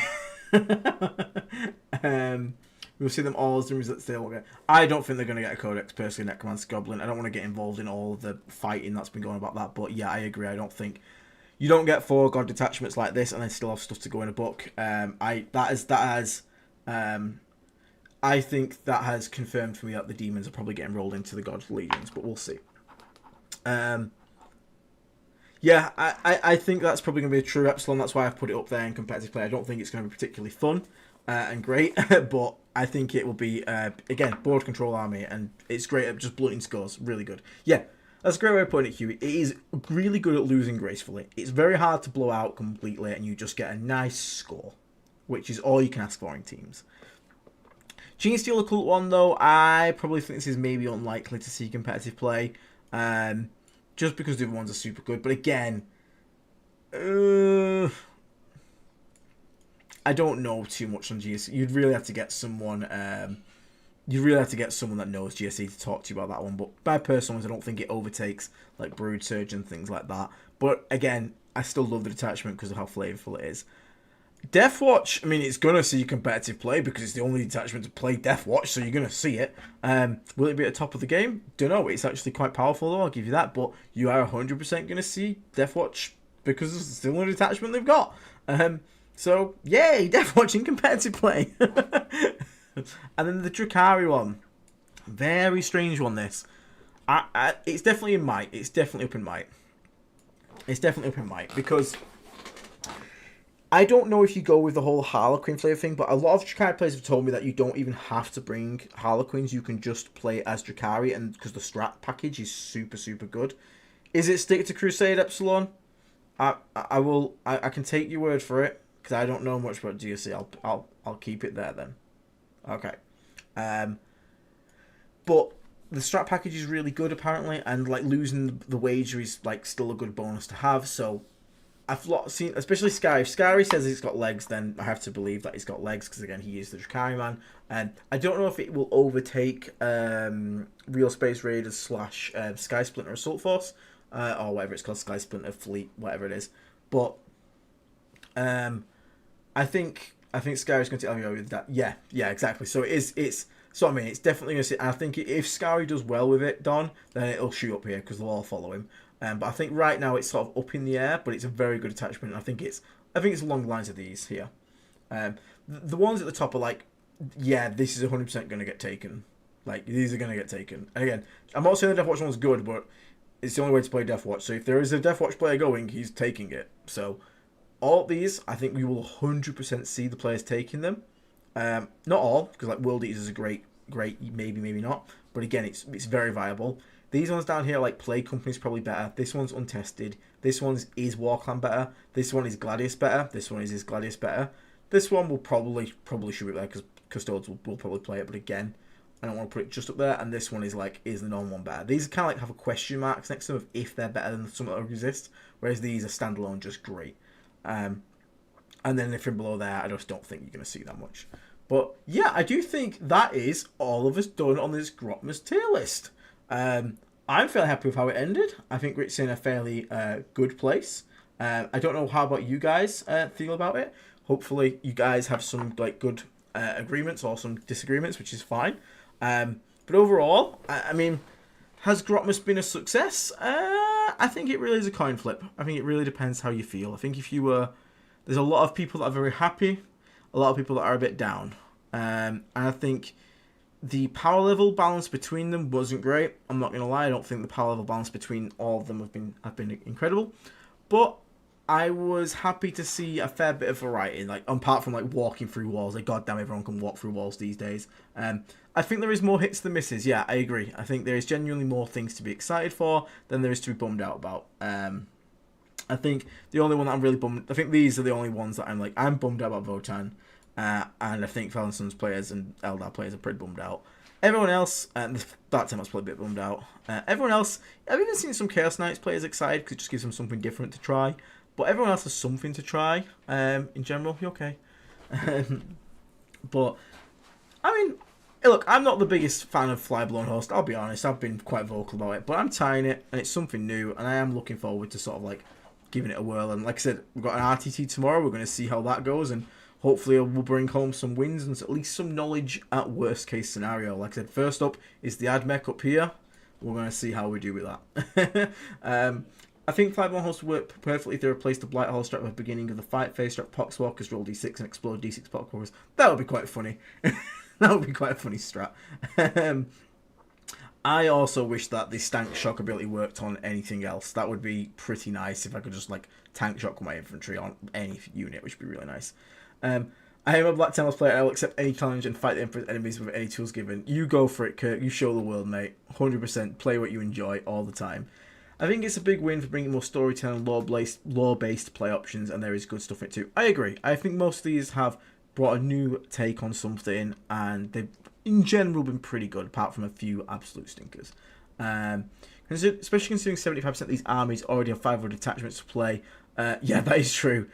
We'll see them all as the results they will get. I don't think they're going to get a Codex, personally, Necromancer Goblin. I don't want to get involved in all the fighting that's been going about that, but yeah, I agree. I don't think... You don't get 4 god detachments like this and then still have stuff to go in a book. I think that has confirmed for me that the demons are probably getting rolled into the god legions, but we'll see. Yeah, I think that's probably going to be a true Epsilon. That's why I've put it up there in competitive play. I don't think it's going to be particularly fun and great, but I think it will be, again, board control army, and it's great at just blunting scores. Really good. Yeah. That's a great way of putting it, Huey. It is really good at losing gracefully. It's very hard to blow out completely, and you just get a nice score, which is all you can ask for in teams. Gene Stealer Cult one, though, I probably think this is maybe unlikely to see competitive play, just because the other ones are super good. But again, I don't know too much on GSC. You'd really have to get someone... You really have to get someone that knows GSE to talk to you about that one. But by personal ones, I don't think it overtakes like Brood Surge and things like that. But again, I still love the detachment because of how flavorful it is. Deathwatch, I mean, it's going to see competitive play because it's the only detachment to play Deathwatch, so you're going to see it. Will it be at the top of the game? Don't know. It's actually quite powerful, though. I'll give you that. But you are 100% going to see Deathwatch because it's the only detachment they've got. So, yay, Deathwatch in competitive play. And then the Drukhari one. Very strange one, this. It's definitely in might. It's definitely up in might. It's definitely up in might. Because I don't know if you go with the whole Harlequin flavor thing, but a lot of Drakari players have told me that you don't even have to bring Harlequins. You can just play as Drakari, and because the strat package is super, super good. Is it stick to Crusade Epsilon? I can take your word for it because I don't know much about GSC. I'll keep it there then. Okay. But the strat package is really good apparently, and like losing the wager is like still a good bonus to have. So I've seen, especially Sky. If Sky says it's got legs, then I have to believe that it's got legs because again he is the Drakari man. And I don't know if it will overtake Real Space Raiders / Sky Splinter Assault Force or whatever it's called, Sky Splinter Fleet, whatever it is. But I think Sky is going to LVO with that. Yeah, exactly. So it's. So I mean, it's definitely going to sit. I think if Scary does well with it, Don, then it'll shoot up here because they'll all follow him. But I think right now it's sort of up in the air, but it's a very good attachment. I think it's along the lines of these here. The ones at the top are like, yeah, this is 100% going to get taken. Like these are going to get taken. And again, I'm not saying the Deathwatch one's good, but it's the only way to play Deathwatch. So if there is a Deathwatch player going, he's taking it. So all of these, I think we will 100% see the players taking them. Not all, because like World Eaters is a great, maybe not. But again, it's very viable. These ones down here, like Play Company's probably better. This one's untested. This one's is Warclan better. This one is Gladius better. This one is Gladius better. This one will probably shoot it there because Custodes will probably play it. But again, I don't want to put it just up there. And this one is the normal one better? These kind of like have a question marks next to them of if they're better than some that exist. Whereas these are standalone, just great. And then anything below there, I just don't think you're going to see that much. But yeah, I do think that is all of us done on this Grotmas tier list. I'm fairly happy with how it ended. I think it's in a fairly good place. I don't know how about you guys feel about it. Hopefully you guys have some like good agreements or some disagreements, which is fine. But overall, I mean, has Grotmas been a success? I think it really is a coin flip. I think it really depends how you feel. I think if you were... There's a lot of people that are very happy, a lot of people that are a bit down. And I think the power level balance between them wasn't great. I'm not going to lie, I don't think the power level balance between all of them have been incredible. But I was happy to see a fair bit of variety, like apart from like walking through walls. Like goddamn, everyone can walk through walls these days. I think there is more hits than misses. Yeah, I agree. I think there is genuinely more things to be excited for than there is to be bummed out about. I think the only one that I'm really bummed... I think these are the only ones that I'm bummed out about Votann. And I think Fel and Sons players and Eldar players are pretty bummed out. Everyone else... that time I was probably a bit bummed out. Everyone else... I've even seen some Chaos Knights players excited because it just gives them something different to try. But everyone else has something to try. In general, you're okay. But, I mean... Look, I'm not the biggest fan of Flyblown Host, I'll be honest. I've been quite vocal about it. But I'm trying it, and it's something new. And I am looking forward to sort of like... giving it a whirl. And like I said, we've got an RTT tomorrow. We're going to see how that goes, and hopefully we'll bring home some wins and at least some knowledge at worst case scenario. Like I said, first up is the AdMech up here. We're going to see how we do with that. I think 5-1 hosts work perfectly if they replace the Blight Hall strat at the beginning of the fight phase, strat Poxwalkers, roll d6 and explode d6 Poxwalkers. That would be quite funny. That would be quite a funny strat. I also wish that the Stank Shock ability worked on anything else. That would be pretty nice if I could just like Tank Shock my infantry on any unit, which would be really nice. I am a Black Templars player. I will accept any challenge and fight the Emperor's enemies with any tools given. You go for it, Kirk. You show the world, mate. 100%. Play what you enjoy all the time. I think it's a big win for bringing more storytelling, lore-based play options, and there is good stuff in it too. I agree. I think most of these have brought a new take on something, and they've in general been pretty good, apart from a few absolute stinkers. Especially considering 75% of these armies already have 500 detachments to play. Yeah, that is true.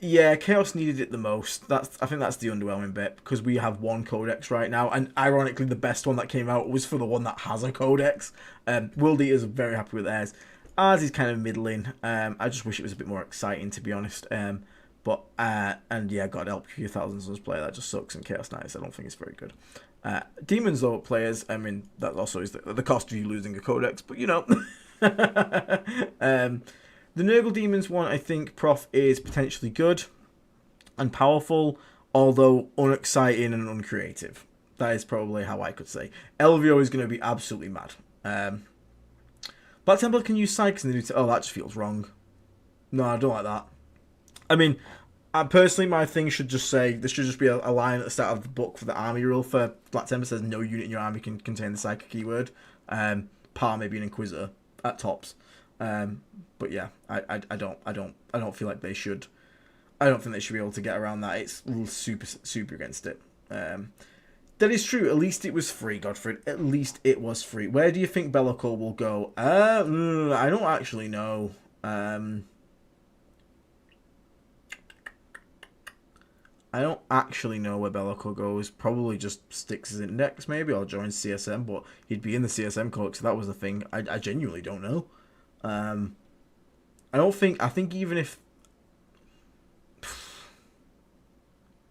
Yeah, Chaos needed it the most. I think that's the underwhelming bit, because we have one codex right now, and ironically the best one that came out was for the one that has a codex. World Eaters are very happy with theirs. Ours is kind of middling. I just wish it was a bit more exciting, to be honest. And yeah, God help you, 1,000 Suns player, that just sucks, and Chaos Knights, I don't think it's very good. Demons, though, players, I mean, that also is the cost of you losing a codex, but you know. The Nurgle Demons one, I think, Prof, is potentially good and powerful, although unexciting and uncreative. That is probably how I could say. LVO is going to be absolutely mad. Black Templar can use Psychics in the new... Oh, that just feels wrong. No, I don't like that. I mean, personally, my thing should just say this should just be a line at the start of the book for the army rule for Black Temple says no unit in your army can contain the psychic keyword. Par maybe an inquisitor at tops. But yeah, I don't feel like they should. I don't think they should be able to get around that. It's super against it. That is true. At least it was free, Godfrey. At least it was free. Where do you think Bellico will go? I don't actually know. I don't actually know where Bellico goes. Probably just sticks his index, maybe, or joins CSM, but he'd be in the CSM codex, so that was the thing. I genuinely don't know. I think even if...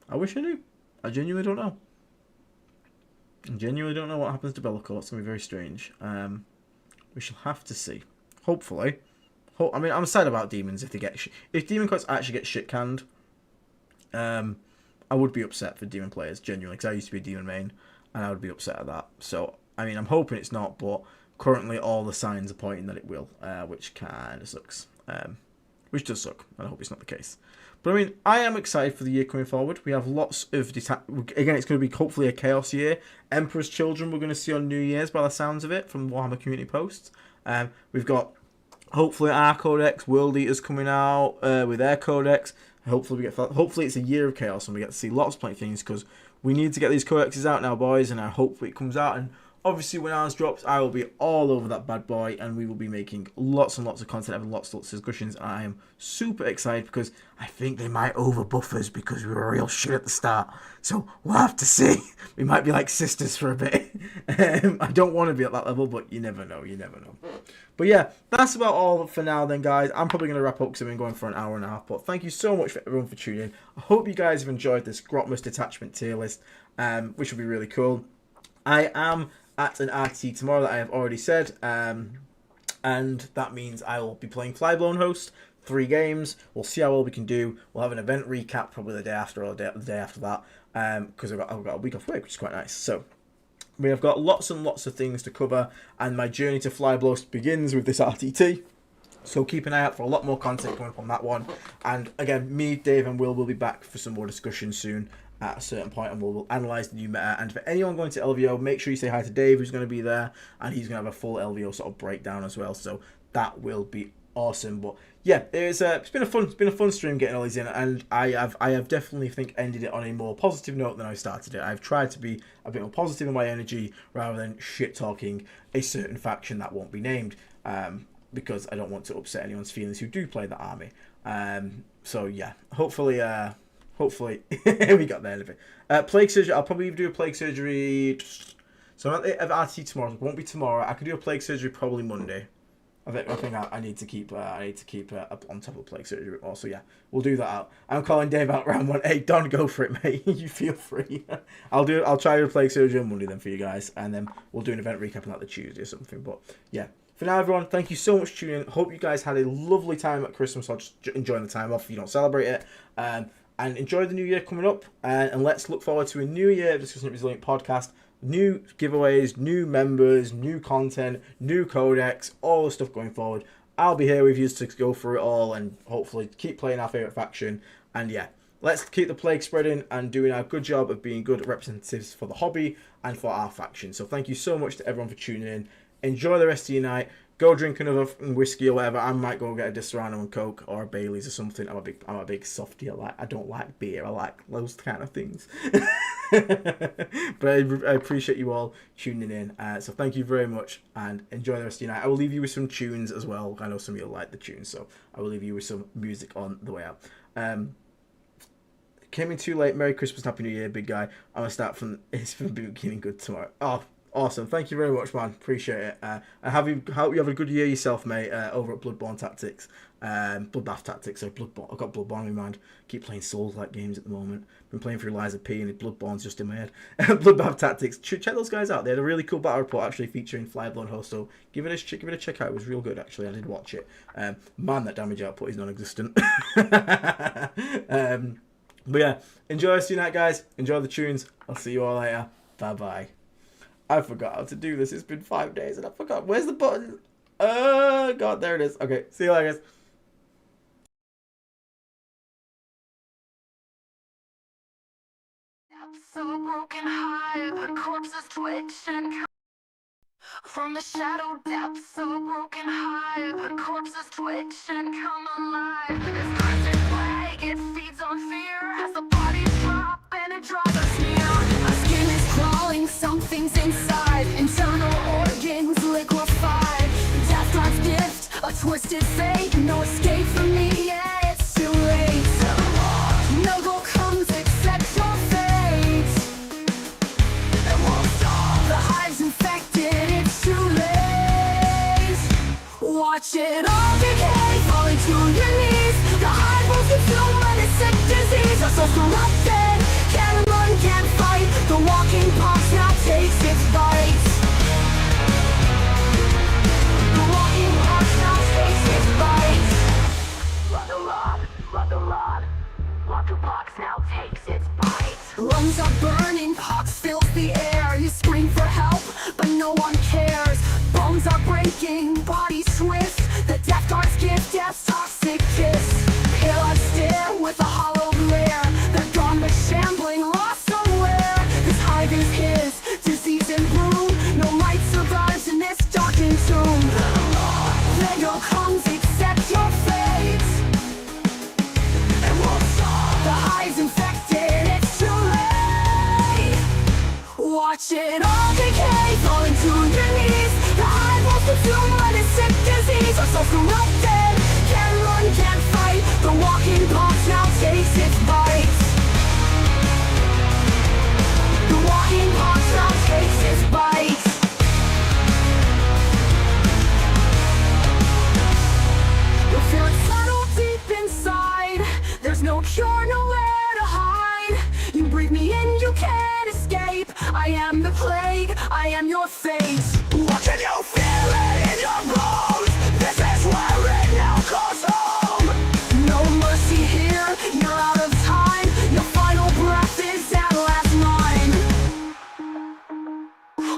I wish I knew. I genuinely don't know. I genuinely don't know what happens to Bellico. It's going to be very strange. We shall have to see. Hopefully. I mean, I'm sad about demons if they get... If demon codes actually get shit canned, I would be upset for demon players, genuinely, because I used to be a demon main, and I would be upset at that. So, I mean, I'm hoping it's not, but currently all the signs are pointing that it will, which kind of sucks. Which does suck, and I hope it's not the case. But, I mean, I am excited for the year coming forward. We have lots of... Again, it's going to be hopefully a chaos year. Emperor's Children we're going to see on New Year's, by the sounds of it, from Warhammer community posts. We've got, hopefully, our Codex, World Eaters coming out with their Codex. Hopefully it's a year of chaos and we get to see lots of plenty of things because we need to get these codexes out now, boys, and I hope it comes out. And obviously when ours drops, I will be all over that bad boy and we will be making lots and lots of content, having lots of discussions. And I am super excited because I think they might overbuff us because we were real shit at the start. So we'll have to see. We might be like sisters for a bit. I don't want to be at that level, but you never know. You never know. But yeah, that's about all for now then, guys. I'm probably going to wrap up because I've been going for an hour and a half. But thank you so much for everyone for tuning in. I hope you guys have enjoyed this Grotmas detachment tier list, which will be really cool. I am at an RT tomorrow that I have already said, and that means I will be playing Flyblown Host, 3 games. We'll see how well we can do. We'll have an event recap probably the day after or the day after that, because I've got a week off work, which is quite nice. So we have got lots and lots of things to cover, and my journey to Flyblown begins with this RTT. So keep an eye out for a lot more content coming up on that one. And again, me, Dave, and Will be back for some more discussion soon at a certain point, and we'll analyse the new meta. And for anyone going to LVO, make sure you say hi to Dave, who's going to be there, and he's going to have a full LVO sort of breakdown as well. So that will be awesome. But yeah, it's been a fun stream getting all these in, and I have definitely think ended it on a more positive note than I started it. I've tried to be a bit more positive in my energy rather than shit talking a certain faction that won't be named, because I don't want to upset anyone's feelings who do play the army. So yeah, hopefully we got there a little bit. Plague surgery, I'll probably do a plague surgery. So I'm at RT tomorrow. It won't be tomorrow. I could do a plague surgery probably Monday. I think I need to keep up on top of plague surgery a bit more. So yeah, we'll do that out. I'm calling Dave out round 1. Hey, Don, go for it, mate. You feel free. I'll try to do plague surgery on Monday then for you guys, and then we'll do an event recap on that the Tuesday or something. But yeah. For now, everyone, thank you so much for tuning in. Hope you guys had a lovely time at Christmas, or just enjoying the time off if you don't celebrate it. And enjoy the new year coming up. And let's look forward to a new year of Discussing Resilient podcast. New giveaways, new members, new content, new codex, all the stuff going forward. I'll be here with you to go through it all and hopefully keep playing our favourite faction. And yeah, let's keep the plague spreading and doing our good job of being good representatives for the hobby and for our faction. So thank you so much to everyone for tuning in. Enjoy the rest of your night. Go drink another whiskey or whatever. I might go get a Disaronno and Coke or a Bailey's or something. I'm a big softie. I don't like beer. I like those kind of things. But I appreciate you all tuning in. So thank you very much and enjoy the rest of your night. I will leave you with some tunes as well. I know some of you like the tunes, so I will leave you with some music on the way out. Came in too late. Merry Christmas, Happy New Year, big guy. I'm gonna start from it's from beginning good tomorrow. Oh. Awesome, thank you very much, man. Appreciate it. I hope you have a good year yourself, mate. Over at Bloodborne Tactics, Bloodbath Tactics. So Bloodborne. I've got Bloodborne in mind. Keep playing Souls-like games at the moment. Been playing through Lies of P, and Bloodborne's just in my head. Bloodbath Tactics. Check those guys out. They had a really cool battle report actually featuring Flyblown Host. So give it a check out. It was real good actually. I did watch it. Man, that damage output is non-existent. But yeah, enjoy the rest of your night, guys. Enjoy the tunes. I'll see you all later. Bye bye. I forgot how to do this. It's been 5 days and I forgot. Where's the button? Oh, God, there it is. Okay, see you later, guys. twitch and from the shadow depths of a broken hive, corpses twitch and come alive. This crimson plague, it feeds on fear as the bodies drop and it draws us near. Our skin is crawling, something's inside, internal organs liquefied. Death God's gift, a twisted fate, no escape from me, yeah, it's too late. No goal comes except your fate, and won't stop. The hive's infected, it's too late. Watch it all decay, falling to your knees. The hive will consume when it's sick disease. Our souls corrupted, can't run, can't fight. The walking pox now takes its bite. The walking pox now takes its bite. Run the rod, run the rod. Walking pox now takes its bite. Lungs are burning, pox fills the air. You scream for help, but no one cares. Bones are breaking, bodies swift. The death guard's gift, death's toxic kiss. Pale-eyed stare with a hollow glare. They're gone but shambling, lost somewhere. This hive is his, disease and broom. No light survives in this darkened tomb. Then no comes except your fate, and won't stop. The hive's infected, it's too late. Watch it all decay, falling to your knees. The hive will consume when it's sick disease. Our souls corrupted, can't run, can't fight. The walking pox now takes its bite. The walking pox now takes its bite. You'll feel it settle deep inside. There's no cure, nowhere to hide. You breathe me in, you can't escape. I am the plague, I am your fate. What can you feel it in your bones? This is where it now goes home. No mercy here, you're out of time. Your final breath is at last mine.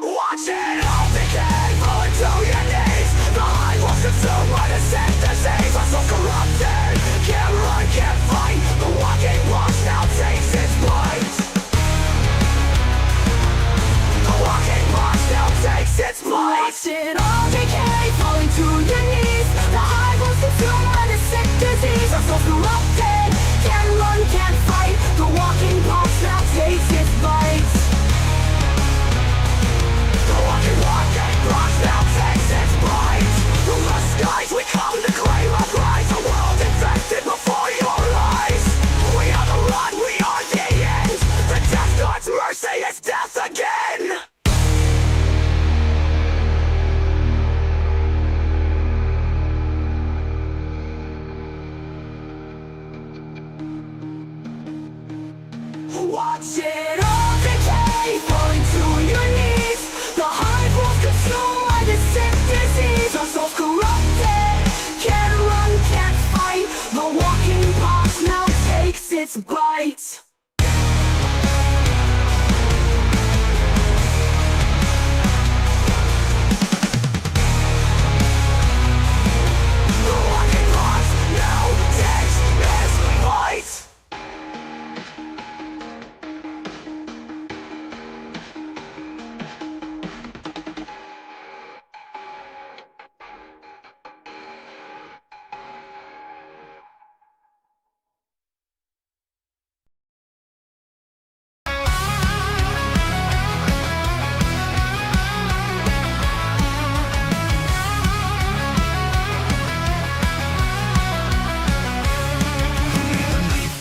Watch it all decay, falling to your knees. The hive was consumed by the sick disease. I'm so corrupted, can't run, can't fight. The walking box now takes its bite. The walking box now takes its bite. Watch it all decay, falling to your knees. The hive was consumed by the sick disease. I'm so corrupted, can't run, can't fight. The walking box now takes its bite. The walking box now takes its bite. From the skies we come to claim our prize. A world infected before your eyes. We are the run, we are the end. The death god's mercy is death again. Watch it all decay, falling to your knees. The hive will consume by the sick disease. Our souls corrupted, can't run, can't fight. The walking pox now takes its bite. The walking pox now takes its bite.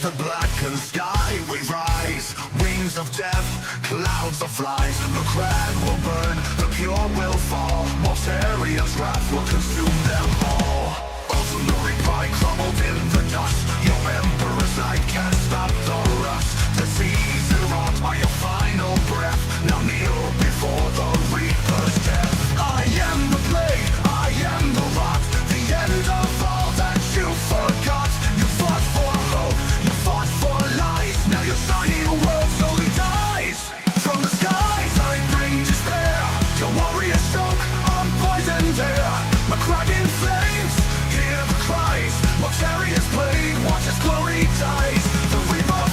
The blackened sky we rise, wings of death, clouds of flies. The crag will burn, the pure will fall. Mortarian's wrath will consume them all. Ultimately by crumbled in the dust. Your emperor's light can't stop the rust. Disease and rot by your final breath. Now kneel before the reaper's death. I am the plague, I am the rot. The end of all that you forgot. You fought for hope, you fought for life. Now your shiny world slowly dies. From the skies I bring despair. Your warriors choke on poisoned air. My crack in flames, hear the cries. Mortarian's plague, watch his glory dies. The reaper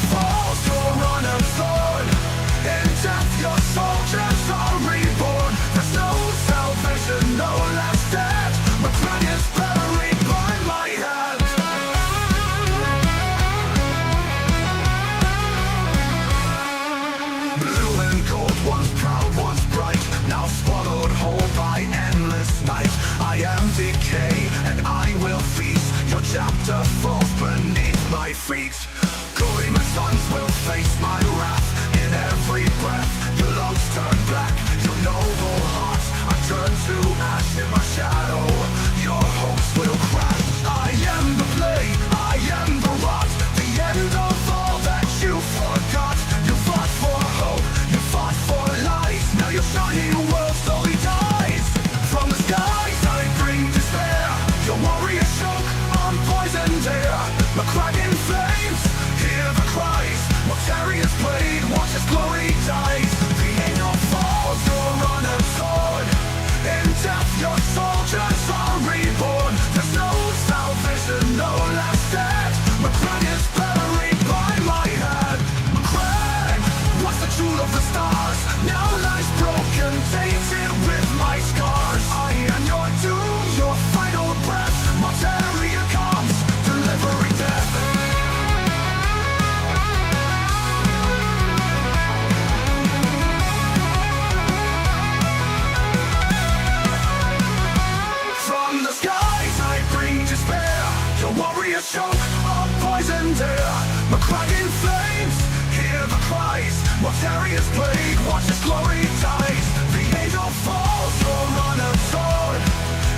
McCracken flames, hear the cries. Mortaria's plague, watch its glory dies. The angel falls, you're on a sword.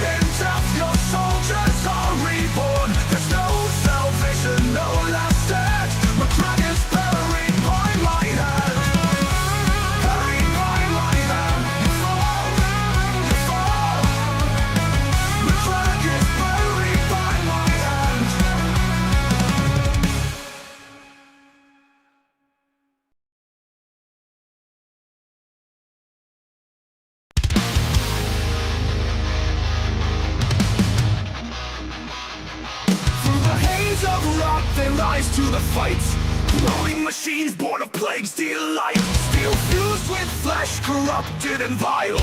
In death your soldiers are reborn. There's no salvation, no last stand. McCracken's buried by my hand. Buried by my hand. You fall, you fall. McCracken's buried by my hand. Through the haze of rock they rise to the fight. Growing machines born of plague's delight. Steel fused with flesh, corrupted and vile.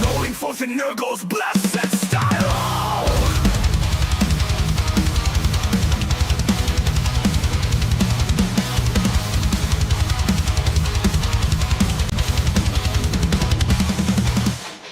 Rolling forth in Nurgle's blessed style.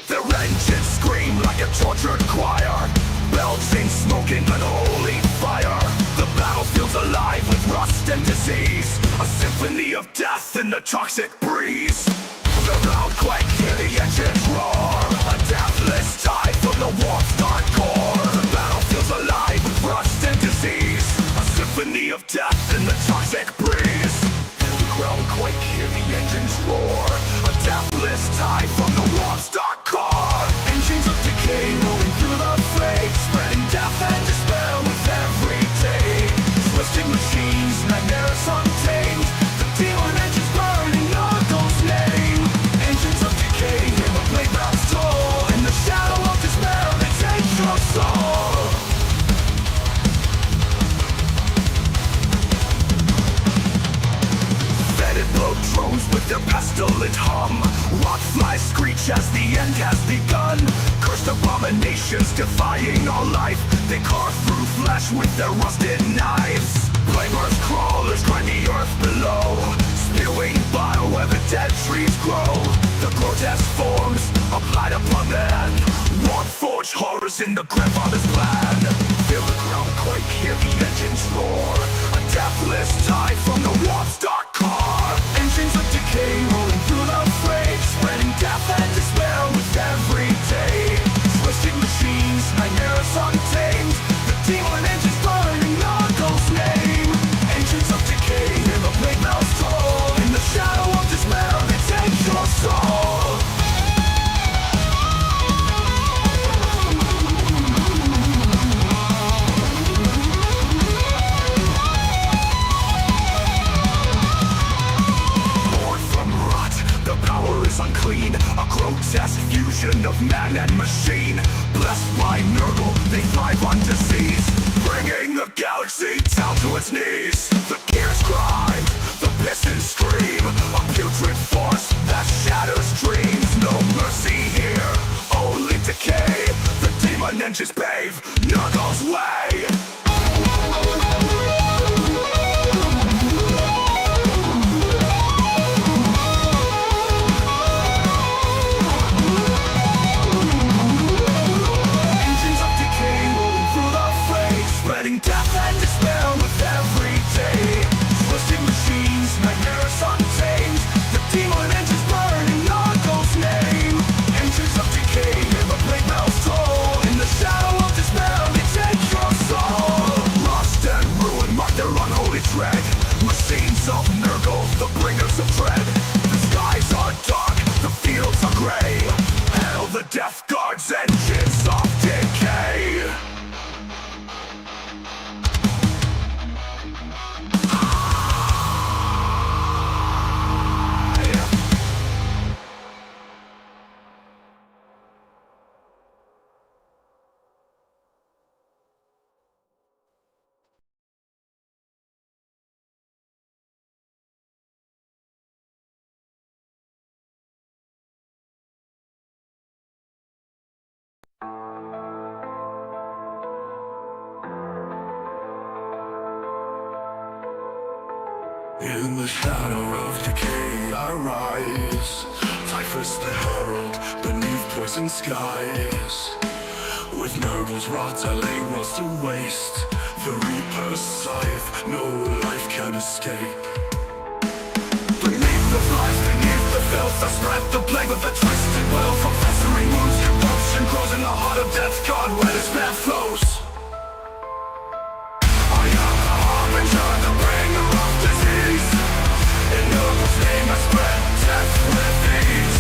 Their engines scream like a tortured choir, belching smoke in unholy fire. The battlefield's alive with rust and disease, a symphony of death in the toxic breeze. The loud quake, hear the engines roar, a deathless tide from the warp's dark core. The battlefield's alive with rust and disease, a symphony of death in the toxic breeze. The ground quake, hear the engines roar, a deathless tide from the warp's dark core. Engines of decay rolling through the flames, spreading death and despair with every day. Twisting machines, nightmares untamed. The demon engines burning Knuckles' name. Engines of decay, hear the blade mouths toll. In the shadow of despair, they take your soul. Fetid blow drones with their pestilent hum. Rot flies screech as the end has begun. Cursed abominations defying all life, they carve through flesh with their rusted knives. Flamers, crawlers grind the earth below, spewing bile where the dead trees grow. The grotesque forms applied upon man, warp forged horrors in the grandfather's plan. Feel the ground quake, hear the engines roar, a deathless tide from the warp's dark core. Engines of decay rolling through the flames, spreading death and despair with every day. Twisting machines, nightmares untamed. The demon engines burning Knuckles' name. Engines of decay, hear the blade mouths toll. In the shadow of despair, they take your soul. Born from rot, the power is unclean, a grotesque fusion of man and machine. Blessed by Nurgle, they thrive on disease, bringing the galaxy down to its knees. The gears grind, the pistons scream, a putrid force that shatters dreams. No mercy here, only decay. The demon engines pave Nurgle's way. Engines of decay rolling through the flames, spreading death and despair with every day. Twisting machines, nightmares untamed. The demon engines burning Knuckles' name. Engines of decay, hear the blade mouths toll. In the shadow of despair, they take your soul. Rust and ruin mark their unholy tread. Machines of Nurgle, the bringers of dread. The skies are dark, the fields are gray. Hell, the Death Guard's engines of decay. In the shadow of decay I rise, Typhus the herald beneath poison skies. With Nurgle's rattling was to waste. The Reaper's scythe, no life can escape. Beneath the flies, beneath the filth, I spread the plague with the twisted will. From festering wounds, corruption grows in the heart of death god where despair flows. I am the harbinger, the bringer of disease. In Nurgle's name I spread death with ease.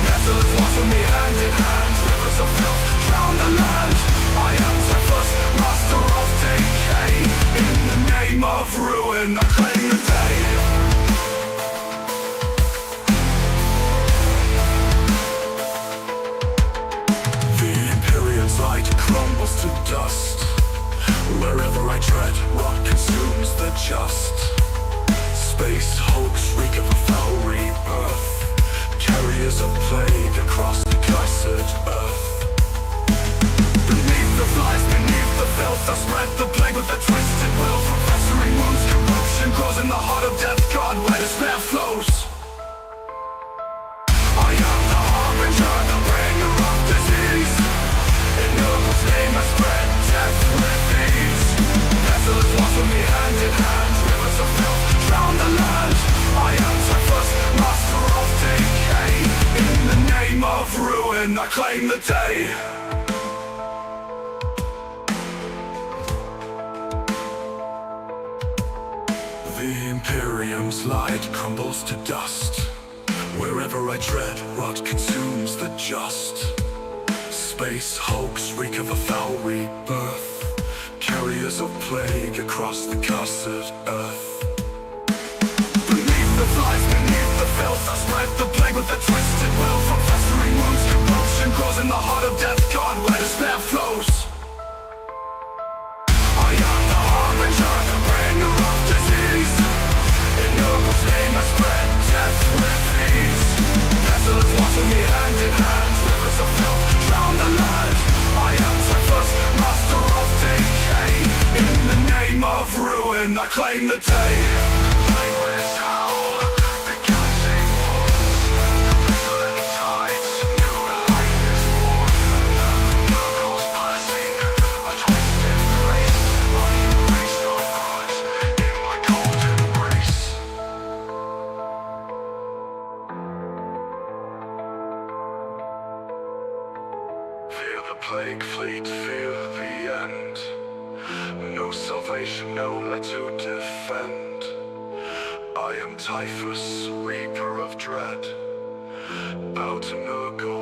Metals walk with me hand in hand. Rivers of filth drown the land. I am Templars, master of decay. In the name of ruin, I claim the day. The Imperium's light crumbles to dust. Wherever I tread, what consumes the just. Space hulks reek of a foul rebirth. Carriers of plague across the cursed earth. Beneath the flies, beneath the filth, I spread the plague with a twisted will. From festering wounds, corruption grows in the heart of death god where despair flows. I am the harbinger, the bringer of disease. In Nurgle's name I spread death with ease. Metals walk with me hand in hand. Rivers of filth drown the land. I am Templars, master of decay. In the name of ruin, I claim the day. The Imperium's light crumbles to dust. Wherever I tread, rot consumes the just. Space hulks reek of a foul rebirth. Carriers of plague across the cursed earth. Beneath the flies, beneath the filth, I spread the plague with a twisted will. From festering wounds, corruption grows in the heart of death god where despair flows. I am the harbinger, the bringer of disease. In Nurgle's name I spread death with ease. Metals walk with me hand in hand. Rivers of filth drown the land. I am Templars, master of decay. In the name of ruin, I claim the day. Language howl, the gassing walls, the pestilent tides, new light is born. Nurgle's blessing, a twisted grace. I embrace your gods in my golden embrace. Fear the plague fleet, fear the end. No salvation, no let to defend. I am Typhus, reaper of dread. Bow to Nurgle.